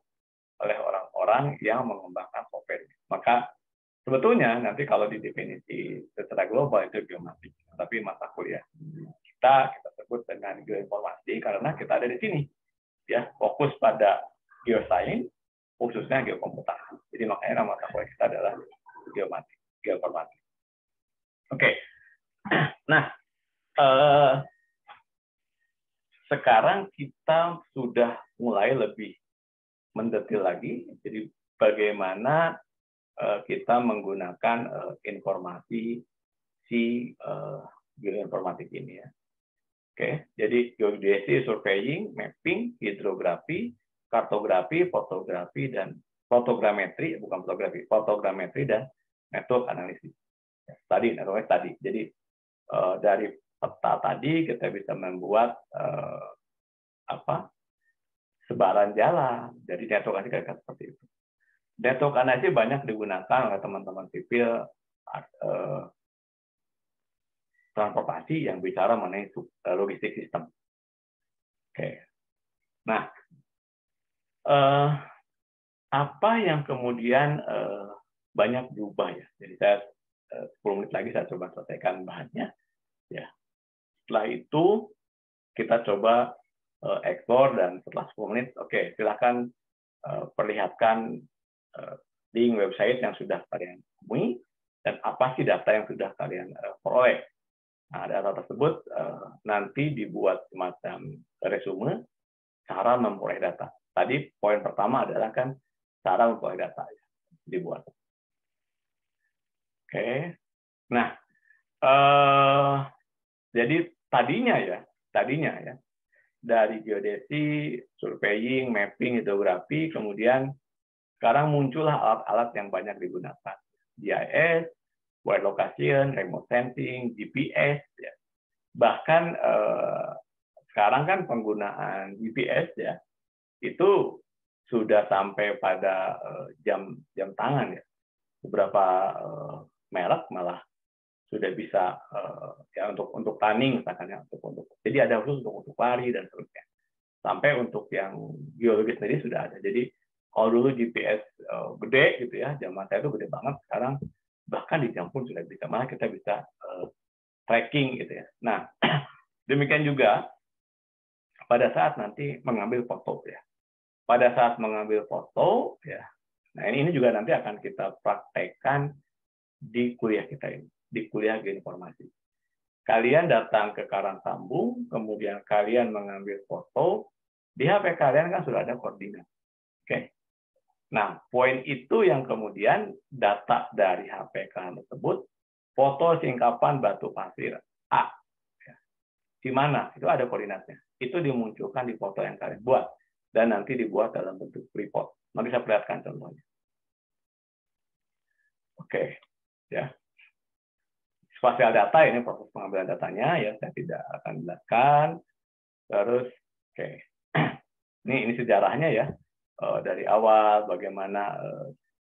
oleh orang-orang yang mengembangkan software. Maka sebetulnya nanti kalau didefinisi secara global itu geomatik, tapi mata kuliah kita sebut dengan geoinformasi karena kita ada di sini, ya fokus pada geoscience, khususnya geokomputasi. Jadi makanya nama mata kuliah kita adalah geoinformasi. Oke, nah sekarang kita sudah mulai lebih mendetil lagi, jadi bagaimana kita menggunakan informasi si geoinformatik ini ya. Oke, jadi geodesi, surveying, mapping, hidrografi, kartografi, fotografi dan fotogrametri, bukan fotografi, fotogrametri dan metode analisis. Tadi, Jadi dari peta tadi kita bisa membuat sebaran jalan. Jadi network analisis seperti itu. Network analisis banyak digunakan oleh teman-teman sipil transportasi yang bicara mengenai logistik sistem. Oke. Nah, apa yang kemudian banyak berubah ya? Jadi saya 10 menit lagi saya coba selesaikan bahannya. Ya. Setelah itu kita coba ekspor dan setelah 10 menit, oke, silakan perlihatkan link website yang sudah kalian temui dan apa sih data yang sudah kalian peroleh. Nah, data tersebut nanti dibuat semacam resume cara memperoleh data. Tadi poin pertama adalah kan cara memperoleh data ya, dibuat. Oke. Nah, jadi tadinya ya dari geodesi, surveying, mapping, hidrografi, kemudian sekarang muncullah alat-alat yang banyak digunakan. GIS, wide location, remote sensing, GPS. Ya. Bahkan sekarang kan penggunaan GPS ya itu sudah sampai pada jam tangan ya. Beberapa merek malah sudah bisa ya untuk running misalkan ya, untuk jadi ada khusus untuk lari dan seterusnya. Sampai untuk yang geologi sendiri sudah ada. Jadi kalau dulu GPS gede gitu ya, zaman saya itu gede banget, sekarang bahkan di jam pun sudah bisa, malah kita bisa tracking gitu ya. Nah, demikian juga pada saat nanti mengambil foto ya. Pada saat mengambil foto ya. Nah, ini juga nanti akan kita praktekkan di kuliah kita ini, di kuliah geoinformasi. Kalian datang ke karang sambung, kemudian kalian mengambil foto, di HP kalian kan sudah ada koordinat. Oke. Nah, poin itu yang kemudian data dari HP kalian tersebut, foto singkapan batu pasir A. Di mana? Itu ada koordinatnya. Itu dimunculkan di foto yang kalian buat. Dan nanti dibuat dalam bentuk report. Nanti saya perlihatkan contohnya. Oke. Ya. Spasial data, ini proses pengambilan datanya, ya saya tidak akan jelaskan. Terus, oke. Ini sejarahnya ya. Dari awal, bagaimana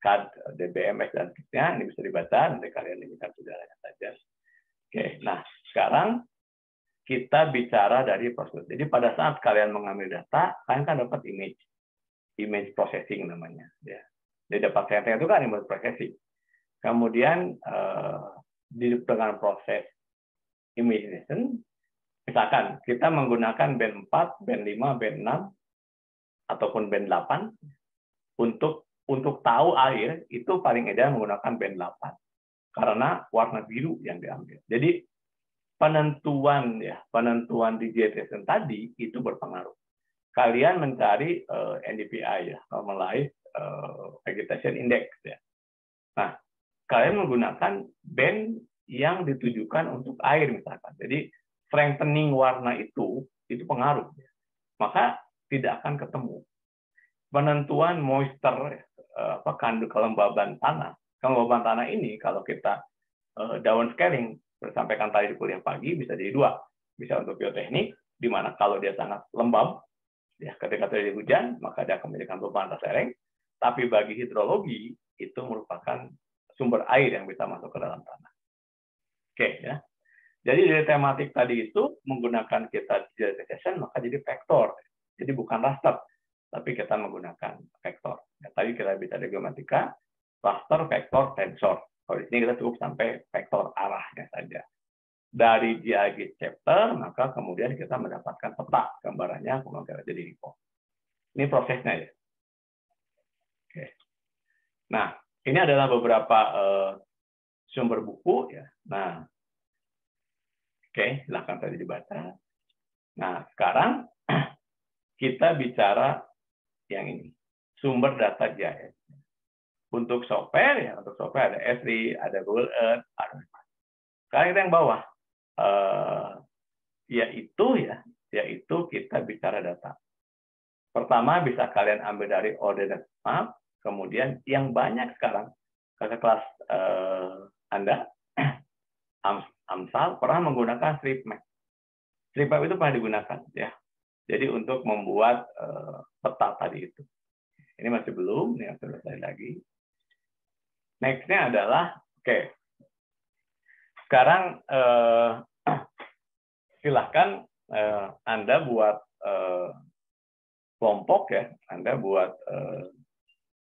CAD, DBMS, dan seterusnya. Ini bisa dibaca, nanti kalian lihat sejarahnya saja. Oke, nah sekarang kita bicara dari proses. Jadi pada saat kalian mengambil data, kalian kan dapat image processing namanya. Ya. Jadi dapat sensor itu kan image processing. Kemudian dengan proses imagination, misalkan kita menggunakan band 4, band 5, band 6, ataupun band 8, untuk tahu air itu paling ideal menggunakan band 8 karena warna biru yang diambil. Jadi penentuan digitization tadi itu berpengaruh. Kalian mencari NDVI ya, Normalized Vegetation Index ya. Nah, kalian menggunakan band yang ditujukan untuk air misalkan. Jadi strengthening warna itu pengaruh. Maka tidak akan ketemu. Penentuan moisture kelembaban tanah. Kelembaban tanah ini kalau kita down scaling, sampaikan tadi di kuliah pagi, bisa jadi dua. Bisa untuk bioteknik, di mana kalau dia sangat lembab, ya ketika terjadi hujan, maka dia akan menjadikan beban atas lereng. Tapi bagi hidrologi, itu merupakan sumber air yang bisa masuk ke dalam tanah. Oke, ya. Jadi dari tematik tadi itu, menggunakan kita digitization, maka jadi vektor. Jadi bukan raster, tapi kita menggunakan vektor. Ya, tadi kita bisa dari geometria, raster, vektor, tensor. Kalau di sini kita cukup sampai vektor arahnya saja. Dari GIS chapter, maka kemudian kita mendapatkan peta gambarannya, kemudian jadi report. Ini prosesnya ya. Oke. Nah, ini adalah beberapa sumber buku ya. Nah, oke, silakan tadi dibaca. Nah, sekarang kita bicara yang ini, sumber data GIS. Untuk software ya, untuk software ada Esri, ada Google Earth, ada. Sekarang kita yang bawah, yaitu kita bicara data. Pertama bisa kalian ambil dari Ordnance Map, kemudian yang banyak sekarang kakak kelas Anda, AMSAL pernah menggunakan Street Map. Street Map itu pernah digunakan ya. Jadi untuk membuat peta tadi itu. Ini masih belum, ini sudah selesai lagi. Next-nya adalah, oke. Sekarang silahkan Anda buat kelompok ya. Anda buat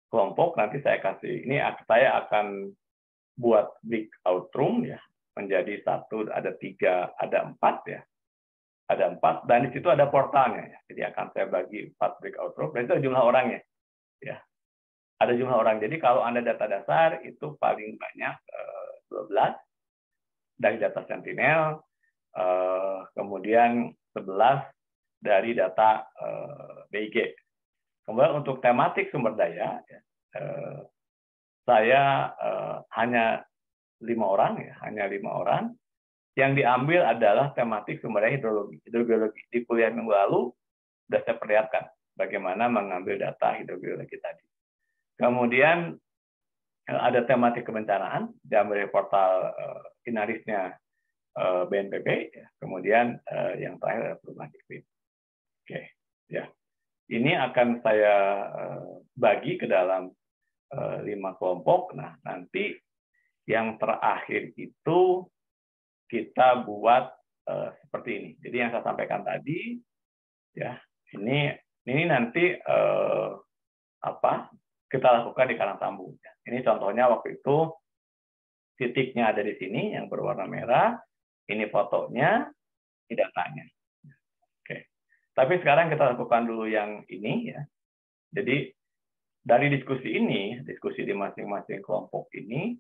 kelompok, nanti saya kasih, ini saya akan buat breakout room ya. Menjadi 1, ada 3, ada 4 ya. Ada 4, dan di situ ada portalnya ya. Jadi akan saya bagi 4 breakout room, dan itu jumlah orangnya. Ya. Ada jumlah orang. Jadi kalau Anda data dasar itu paling banyak 12 dari data Sentinel, kemudian 11 dari data BIG. Kemudian untuk tematik sumber daya, saya hanya 5 orang ya, hanya 5 orang. Yang diambil adalah tematik sumber daya hidrogeologi. Di kuliah minggu lalu sudah saya perlihatkan bagaimana mengambil data hidrogeologi tadi. Kemudian ada tematik kebencanaan, diambil dari portal Inarisnya BNPB, ya. Kemudian yang terakhir adalah perubahan iklim. Oke, ya. Ini akan saya bagi ke dalam 5 kelompok. Nah, nanti yang terakhir itu kita buat seperti ini. Jadi yang saya sampaikan tadi, ya, ini nanti kita lakukan di Karangtambu. Ini contohnya waktu itu titiknya ada di sini yang berwarna merah. Ini fotonya, ini datanya. Oke. Tapi sekarang kita lakukan dulu yang ini ya. Jadi dari diskusi ini, diskusi di masing-masing kelompok ini,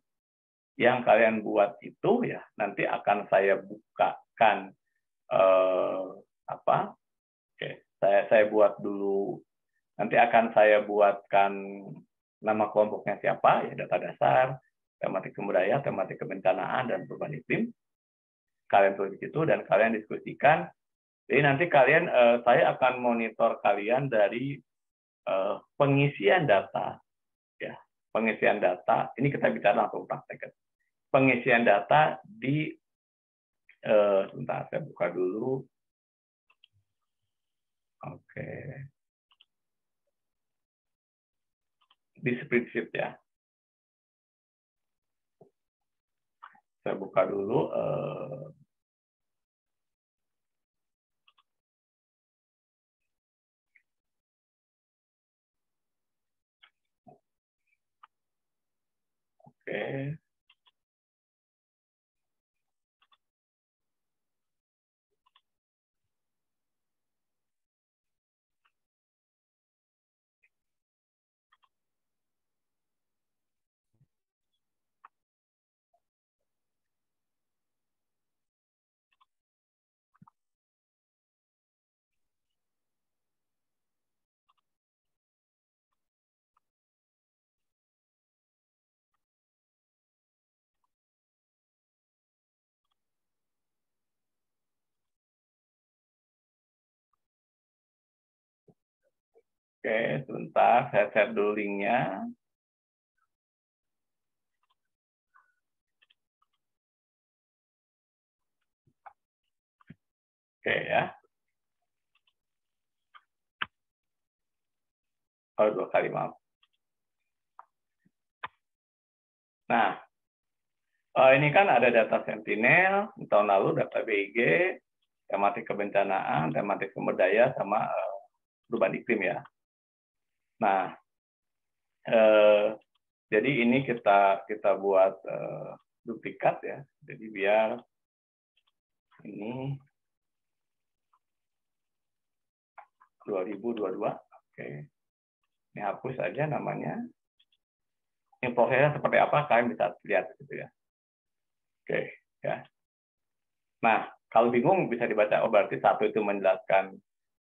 yang kalian buat itu ya nanti akan saya bukakan Oke, saya buat dulu. Nanti akan saya buatkan nama kelompoknya siapa, ya data dasar, tematik sumber daya, tematik kebencanaan, dan perubahan iklim. Kalian tulis itu dan kalian diskusikan. Jadi nanti kalian, saya akan monitor kalian dari pengisian data. Ya, pengisian data, ini kita bicara langsung praktek. Pengisian data di, sebentar saya buka dulu. Oke. Di spreadsheet ya. Saya buka dulu. Oke. Oke, sebentar. Saya share dulu linknya. Oke ya. Oh, 2 kali, maaf. Nah, ini kan ada data Sentinel, tahun lalu data BIG, tematik kebencanaan, tematik sumber daya, sama perubahan iklim ya. Nah, jadi ini kita buat duplikat ya. Jadi biar ini 2022. Oke. Ini hapus aja namanya. Ini prosesnya seperti apa, kalian bisa lihat gitu ya. Oke, ya. Nah, kalau bingung bisa dibaca, oh berarti satu itu menjelaskan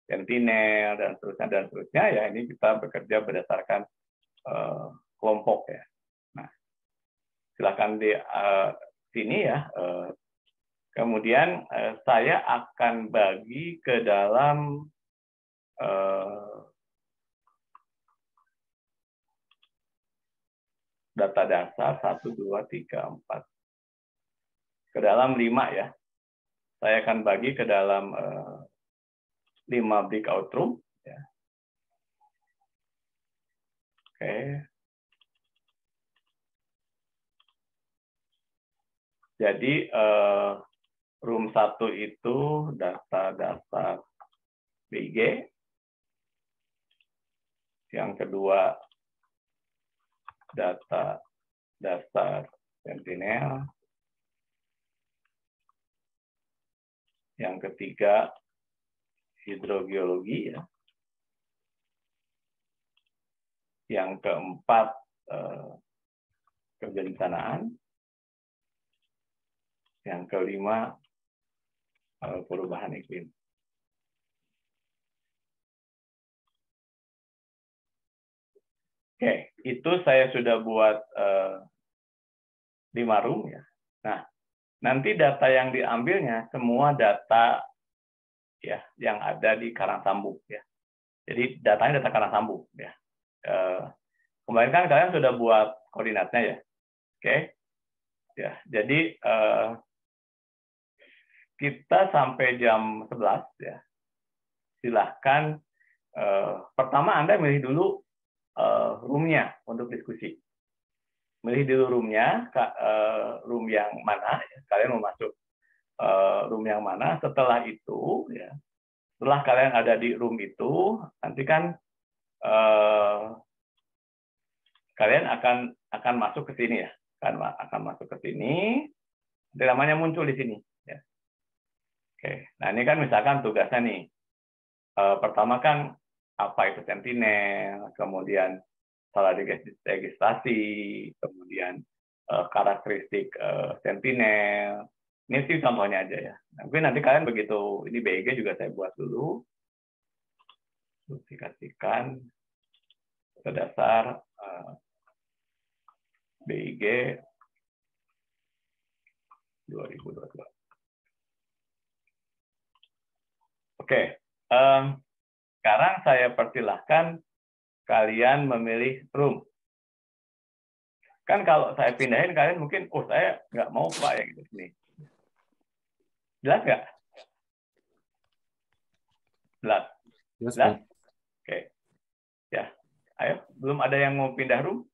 Sentinel dan seterusnya ya. Ini kita bekerja berdasarkan kelompok ya. Nah, silakan di sini ya. Kemudian saya akan bagi ke dalam data dasar 1, 2, 3, 4. Ke dalam 5 ya. Saya akan bagi ke dalam 5 breakout room. Ya. Oke. Jadi room 1 itu data dasar BIG. Yang kedua data dasar Sentinel. Yang ketiga hidrogeologi ya. Yang keempat kebencanaan. Yang kelima perubahan iklim. Oke, itu saya sudah buat 5 room ya. Nah, nanti data yang diambilnya semua data ya yang ada di Karangsambu ya. Jadi datanya data Karangsambu ya. Kemarin kan kalian sudah buat koordinatnya ya. Oke. Ya, jadi kita sampai jam 11 ya. Silahkan pertama Anda milih dulu roomnya untuk diskusi. Milih dulu roomnya, room yang mana, ya. Kalian mau masuk room yang mana. Setelah itu, ya, setelah kalian ada di room itu, nanti kan kalian akan masuk ke sini ya, akan masuk ke sini, nanti namanya muncul di sini. Ya. Oke, nah ini kan misalkan tugasnya nih, pertama kan apa itu Sentinel, kemudian salah registrasi, kemudian karakteristik Sentinel. Ini sih contohnya aja ya. Mungkin nanti kalian begitu ini BG juga saya buat dulu. Dikasihkan ke dasar BIG 2022. Oke, sekarang saya persilahkan kalian memilih room. Kan kalau saya pindahin kalian mungkin, oh saya nggak mau Pak ya gitu sini. Jelas nggak? Jelas. Jelas? Oke. Ya. Ayo, belum ada yang mau pindah room?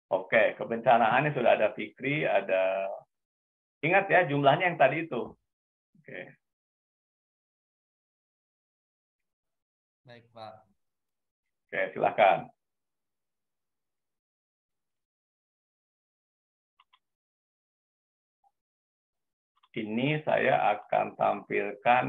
Oke, kebencanaannya sudah ada Fikri, ada... Ingat ya, jumlahnya yang tadi itu. Oke. Baik, Pak. Oke, silakan. Ini saya akan tampilkan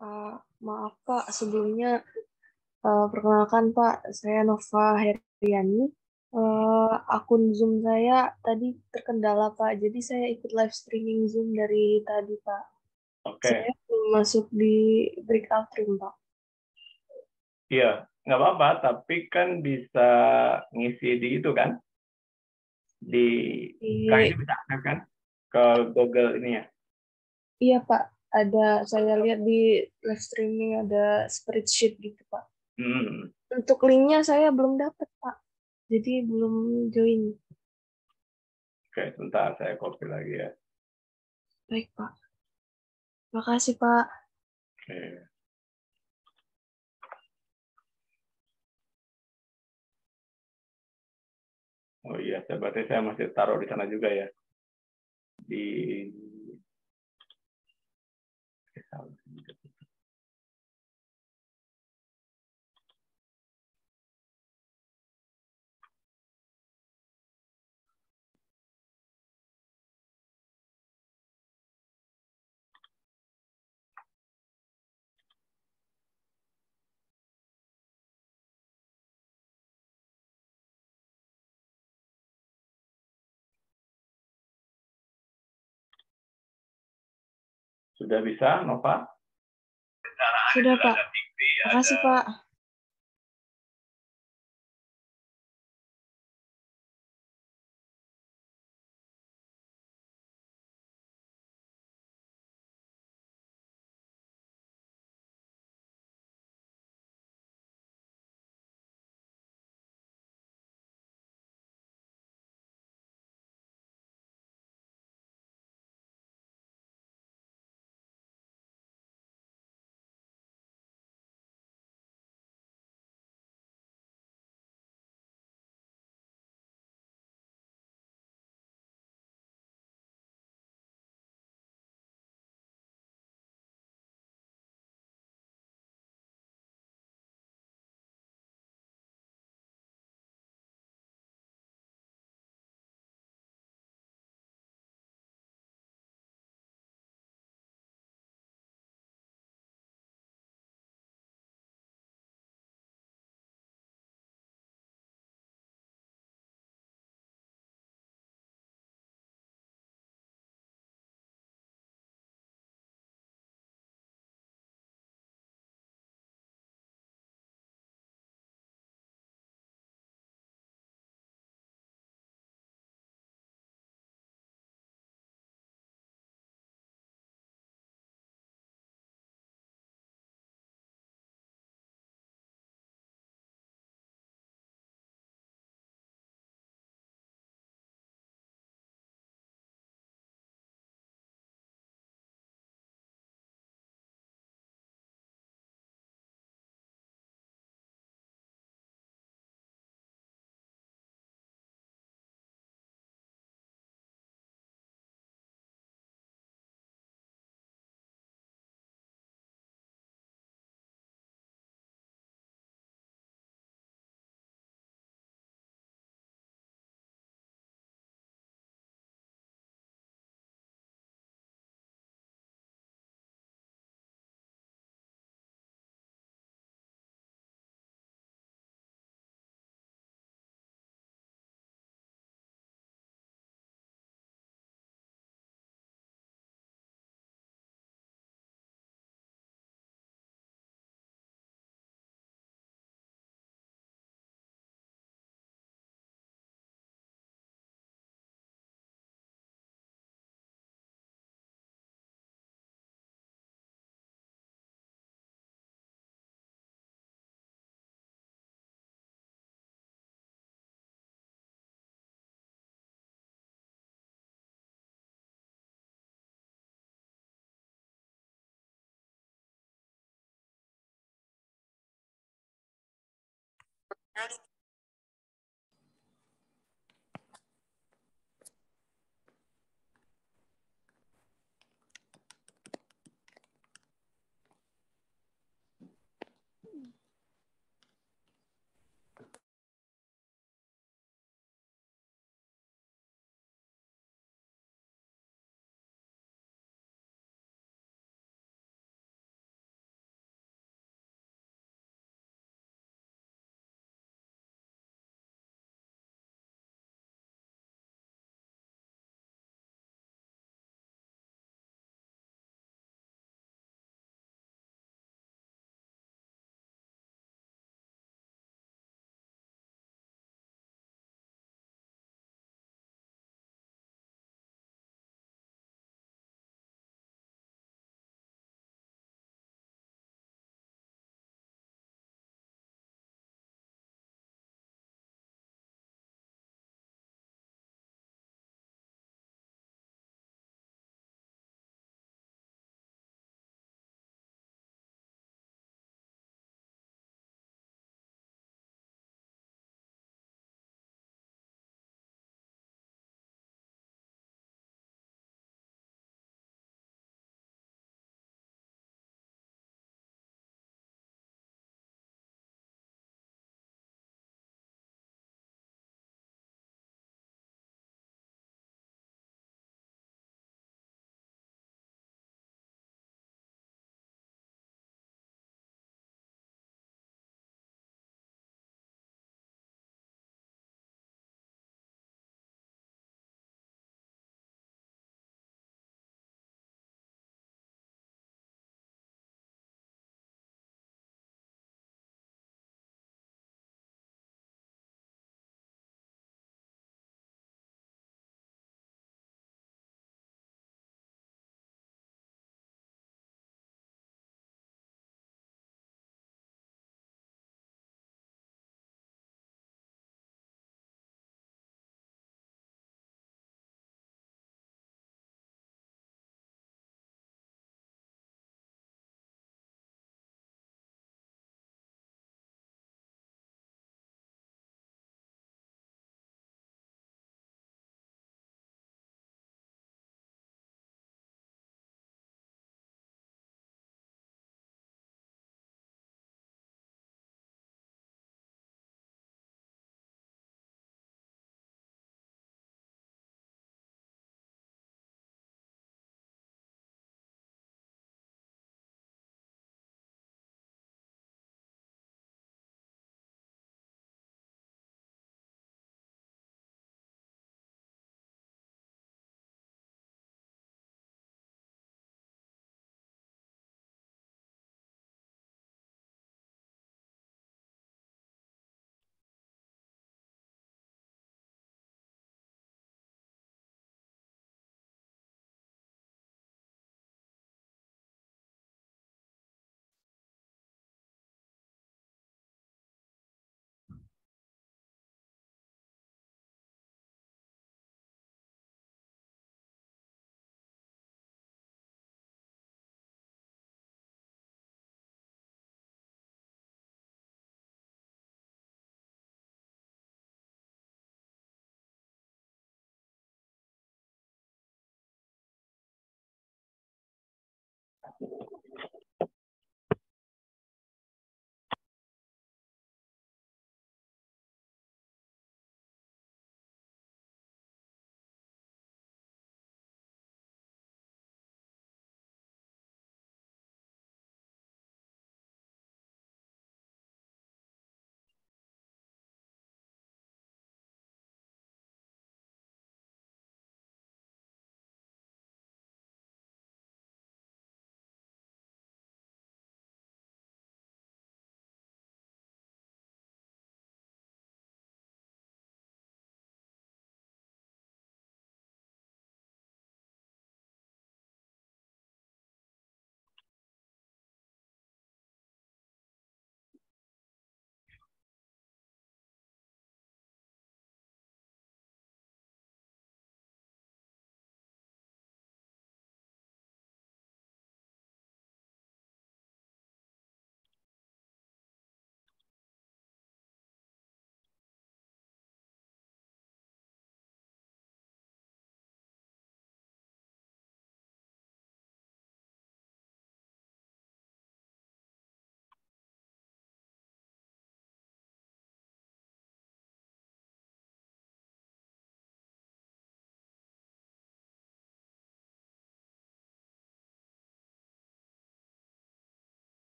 Maaf Pak, sebelumnya perkenalkan Pak, saya Nova Heriani. Akun Zoom saya tadi terkendala Pak, jadi saya ikut live streaming Zoom dari tadi Pak. Oke, Saya belum masuk di breakout room Pak. iya, nggak apa-apa, tapi kan bisa ngisi di itu kan, di kak ini Di, bisa akses kan ke Google ini ya. iya Pak, ada saya lihat di live streaming ada spreadsheet gitu Pak. Hmm, Untuk linknya saya belum dapat Pak, jadi belum join. oke, sebentar saya copy lagi ya. Baik Pak, makasih Pak. Oke. Oh iya, berarti saya masih taruh di sana juga ya. Di sudah bisa, Nova? Sudah Pak, makasih Pak.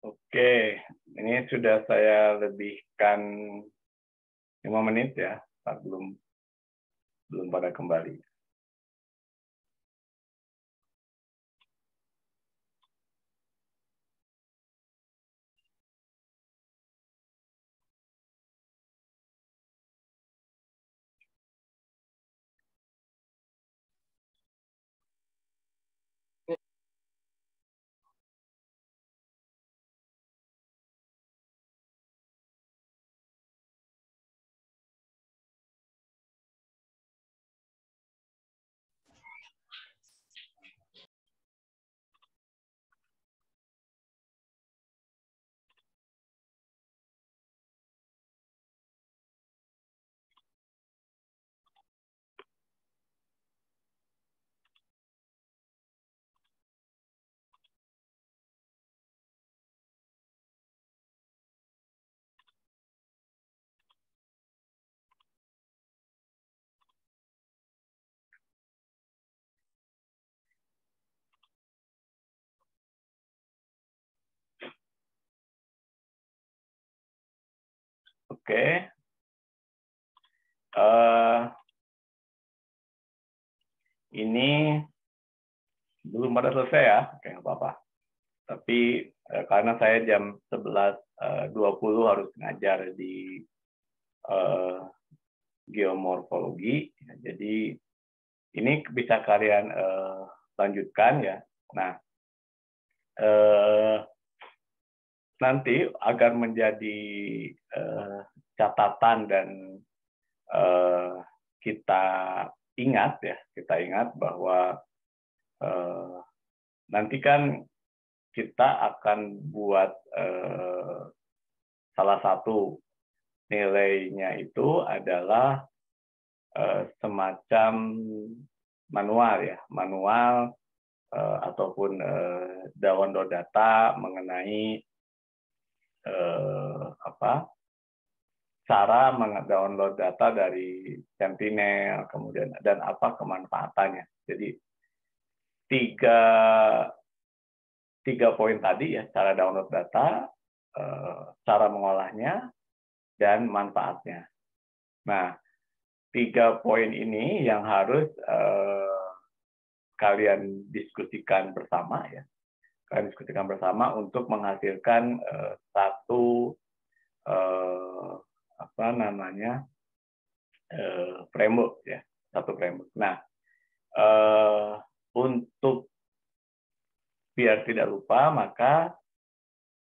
Oke, ini sudah saya lebihkan 5 menit ya, belum pada kembali. Oke. Ini belum pada selesai ya, oke nggak apa-apa. Tapi karena saya jam 11.20 harus ngajar di geomorfologi, ya, jadi ini bisa kalian lanjutkan ya. Nah, nanti agar menjadi catatan dan kita ingat bahwa nanti kan kita akan buat salah satu nilainya itu adalah semacam manual ataupun download data mengenai cara mendownload data dari Sentinel, kemudian dan apa kemanfaatannya. Jadi tiga poin tadi ya, cara download data, cara mengolahnya, dan manfaatnya. Nah, 3 poin ini yang harus kalian diskusikan bersama ya. Kalian diskusikan bersama untuk menghasilkan satu framework ya, satu framework. Nah, untuk biar tidak lupa maka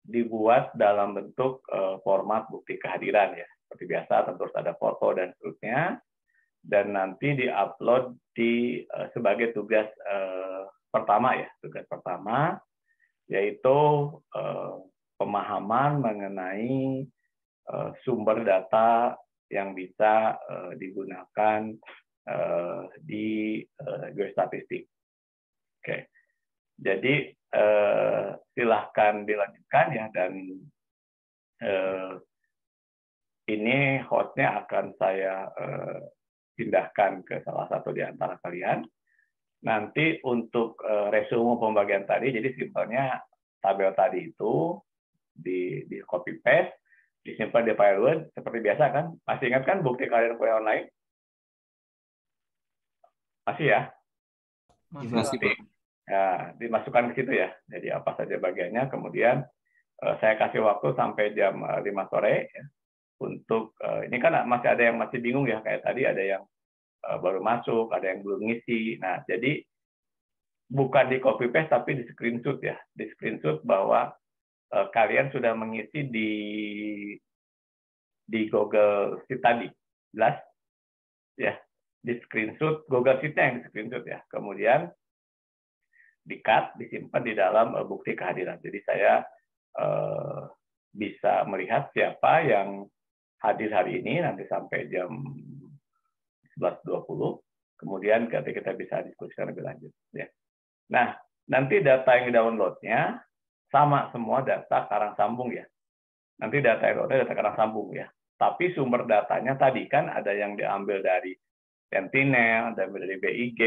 dibuat dalam bentuk format bukti kehadiran ya. Seperti biasa tentu harus ada foto dan seterusnya, dan nanti diupload sebagai tugas pertama ya, tugas pertama yaitu pemahaman mengenai sumber data yang bisa digunakan di geostatistik. Oke, jadi silahkan dilanjutkan ya, dan ini hostnya akan saya pindahkan ke salah satu di antara kalian. Nanti untuk resume pembagian tadi, jadi simpelnya tabel tadi itu di copy paste, disimpan di file Word seperti biasa kan? Masih ingat kan bukti kalian kuliah online? Masih ya? Masih, Pak. Ya, dimasukkan ke situ ya. Jadi apa saja bagiannya, kemudian saya kasih waktu sampai jam 5 sore ya, untuk ini kan masih ada yang masih bingung ya, kayak tadi ada yang baru masuk, ada yang belum ngisi. Nah, jadi bukan di copy paste tapi di screenshot ya, di screenshot bahwa kalian sudah mengisi di Google Sheet tadi, jelas ya, di screenshot Google Sheet-nya yang di screenshot ya, kemudian di-cut, disimpan di dalam bukti kehadiran. Jadi saya bisa melihat siapa yang hadir hari ini nanti sampai jam 11.20. Kemudian kita bisa diskusikan lebih lanjut. Ya. Nah, nanti data yang di-download-nya sama semua data karang sambung ya. Nanti data yang di-download data karang sambung ya. Tapi sumber datanya tadi kan ada yang diambil dari Sentinel, ada yang dari BIG,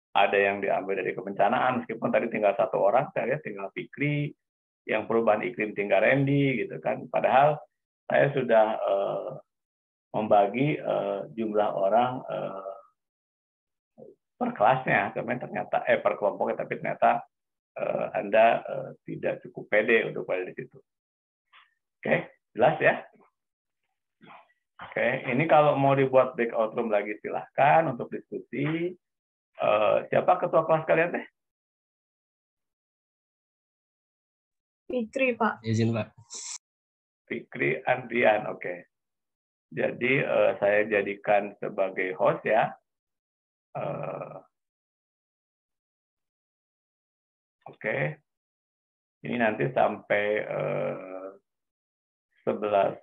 ada yang diambil dari kebencanaan, meskipun tadi tinggal 1 orang, saya lihat tinggal Fikri, yang perubahan iklim tinggal Randy, gitu kan. Padahal saya sudah membagi jumlah orang per kelasnya, ternyata per kelompoknya, tapi ternyata Anda tidak cukup pede untuk berada di situ. Oke, jelas ya? Oke, ini kalau mau dibuat breakout room lagi silahkan untuk diskusi. Siapa ketua kelas kalian teh? Fikri, Pak. Izin, Pak. Fikri Andrian, oke. Jadi saya jadikan sebagai host ya. Oke. Ini nanti sampai 11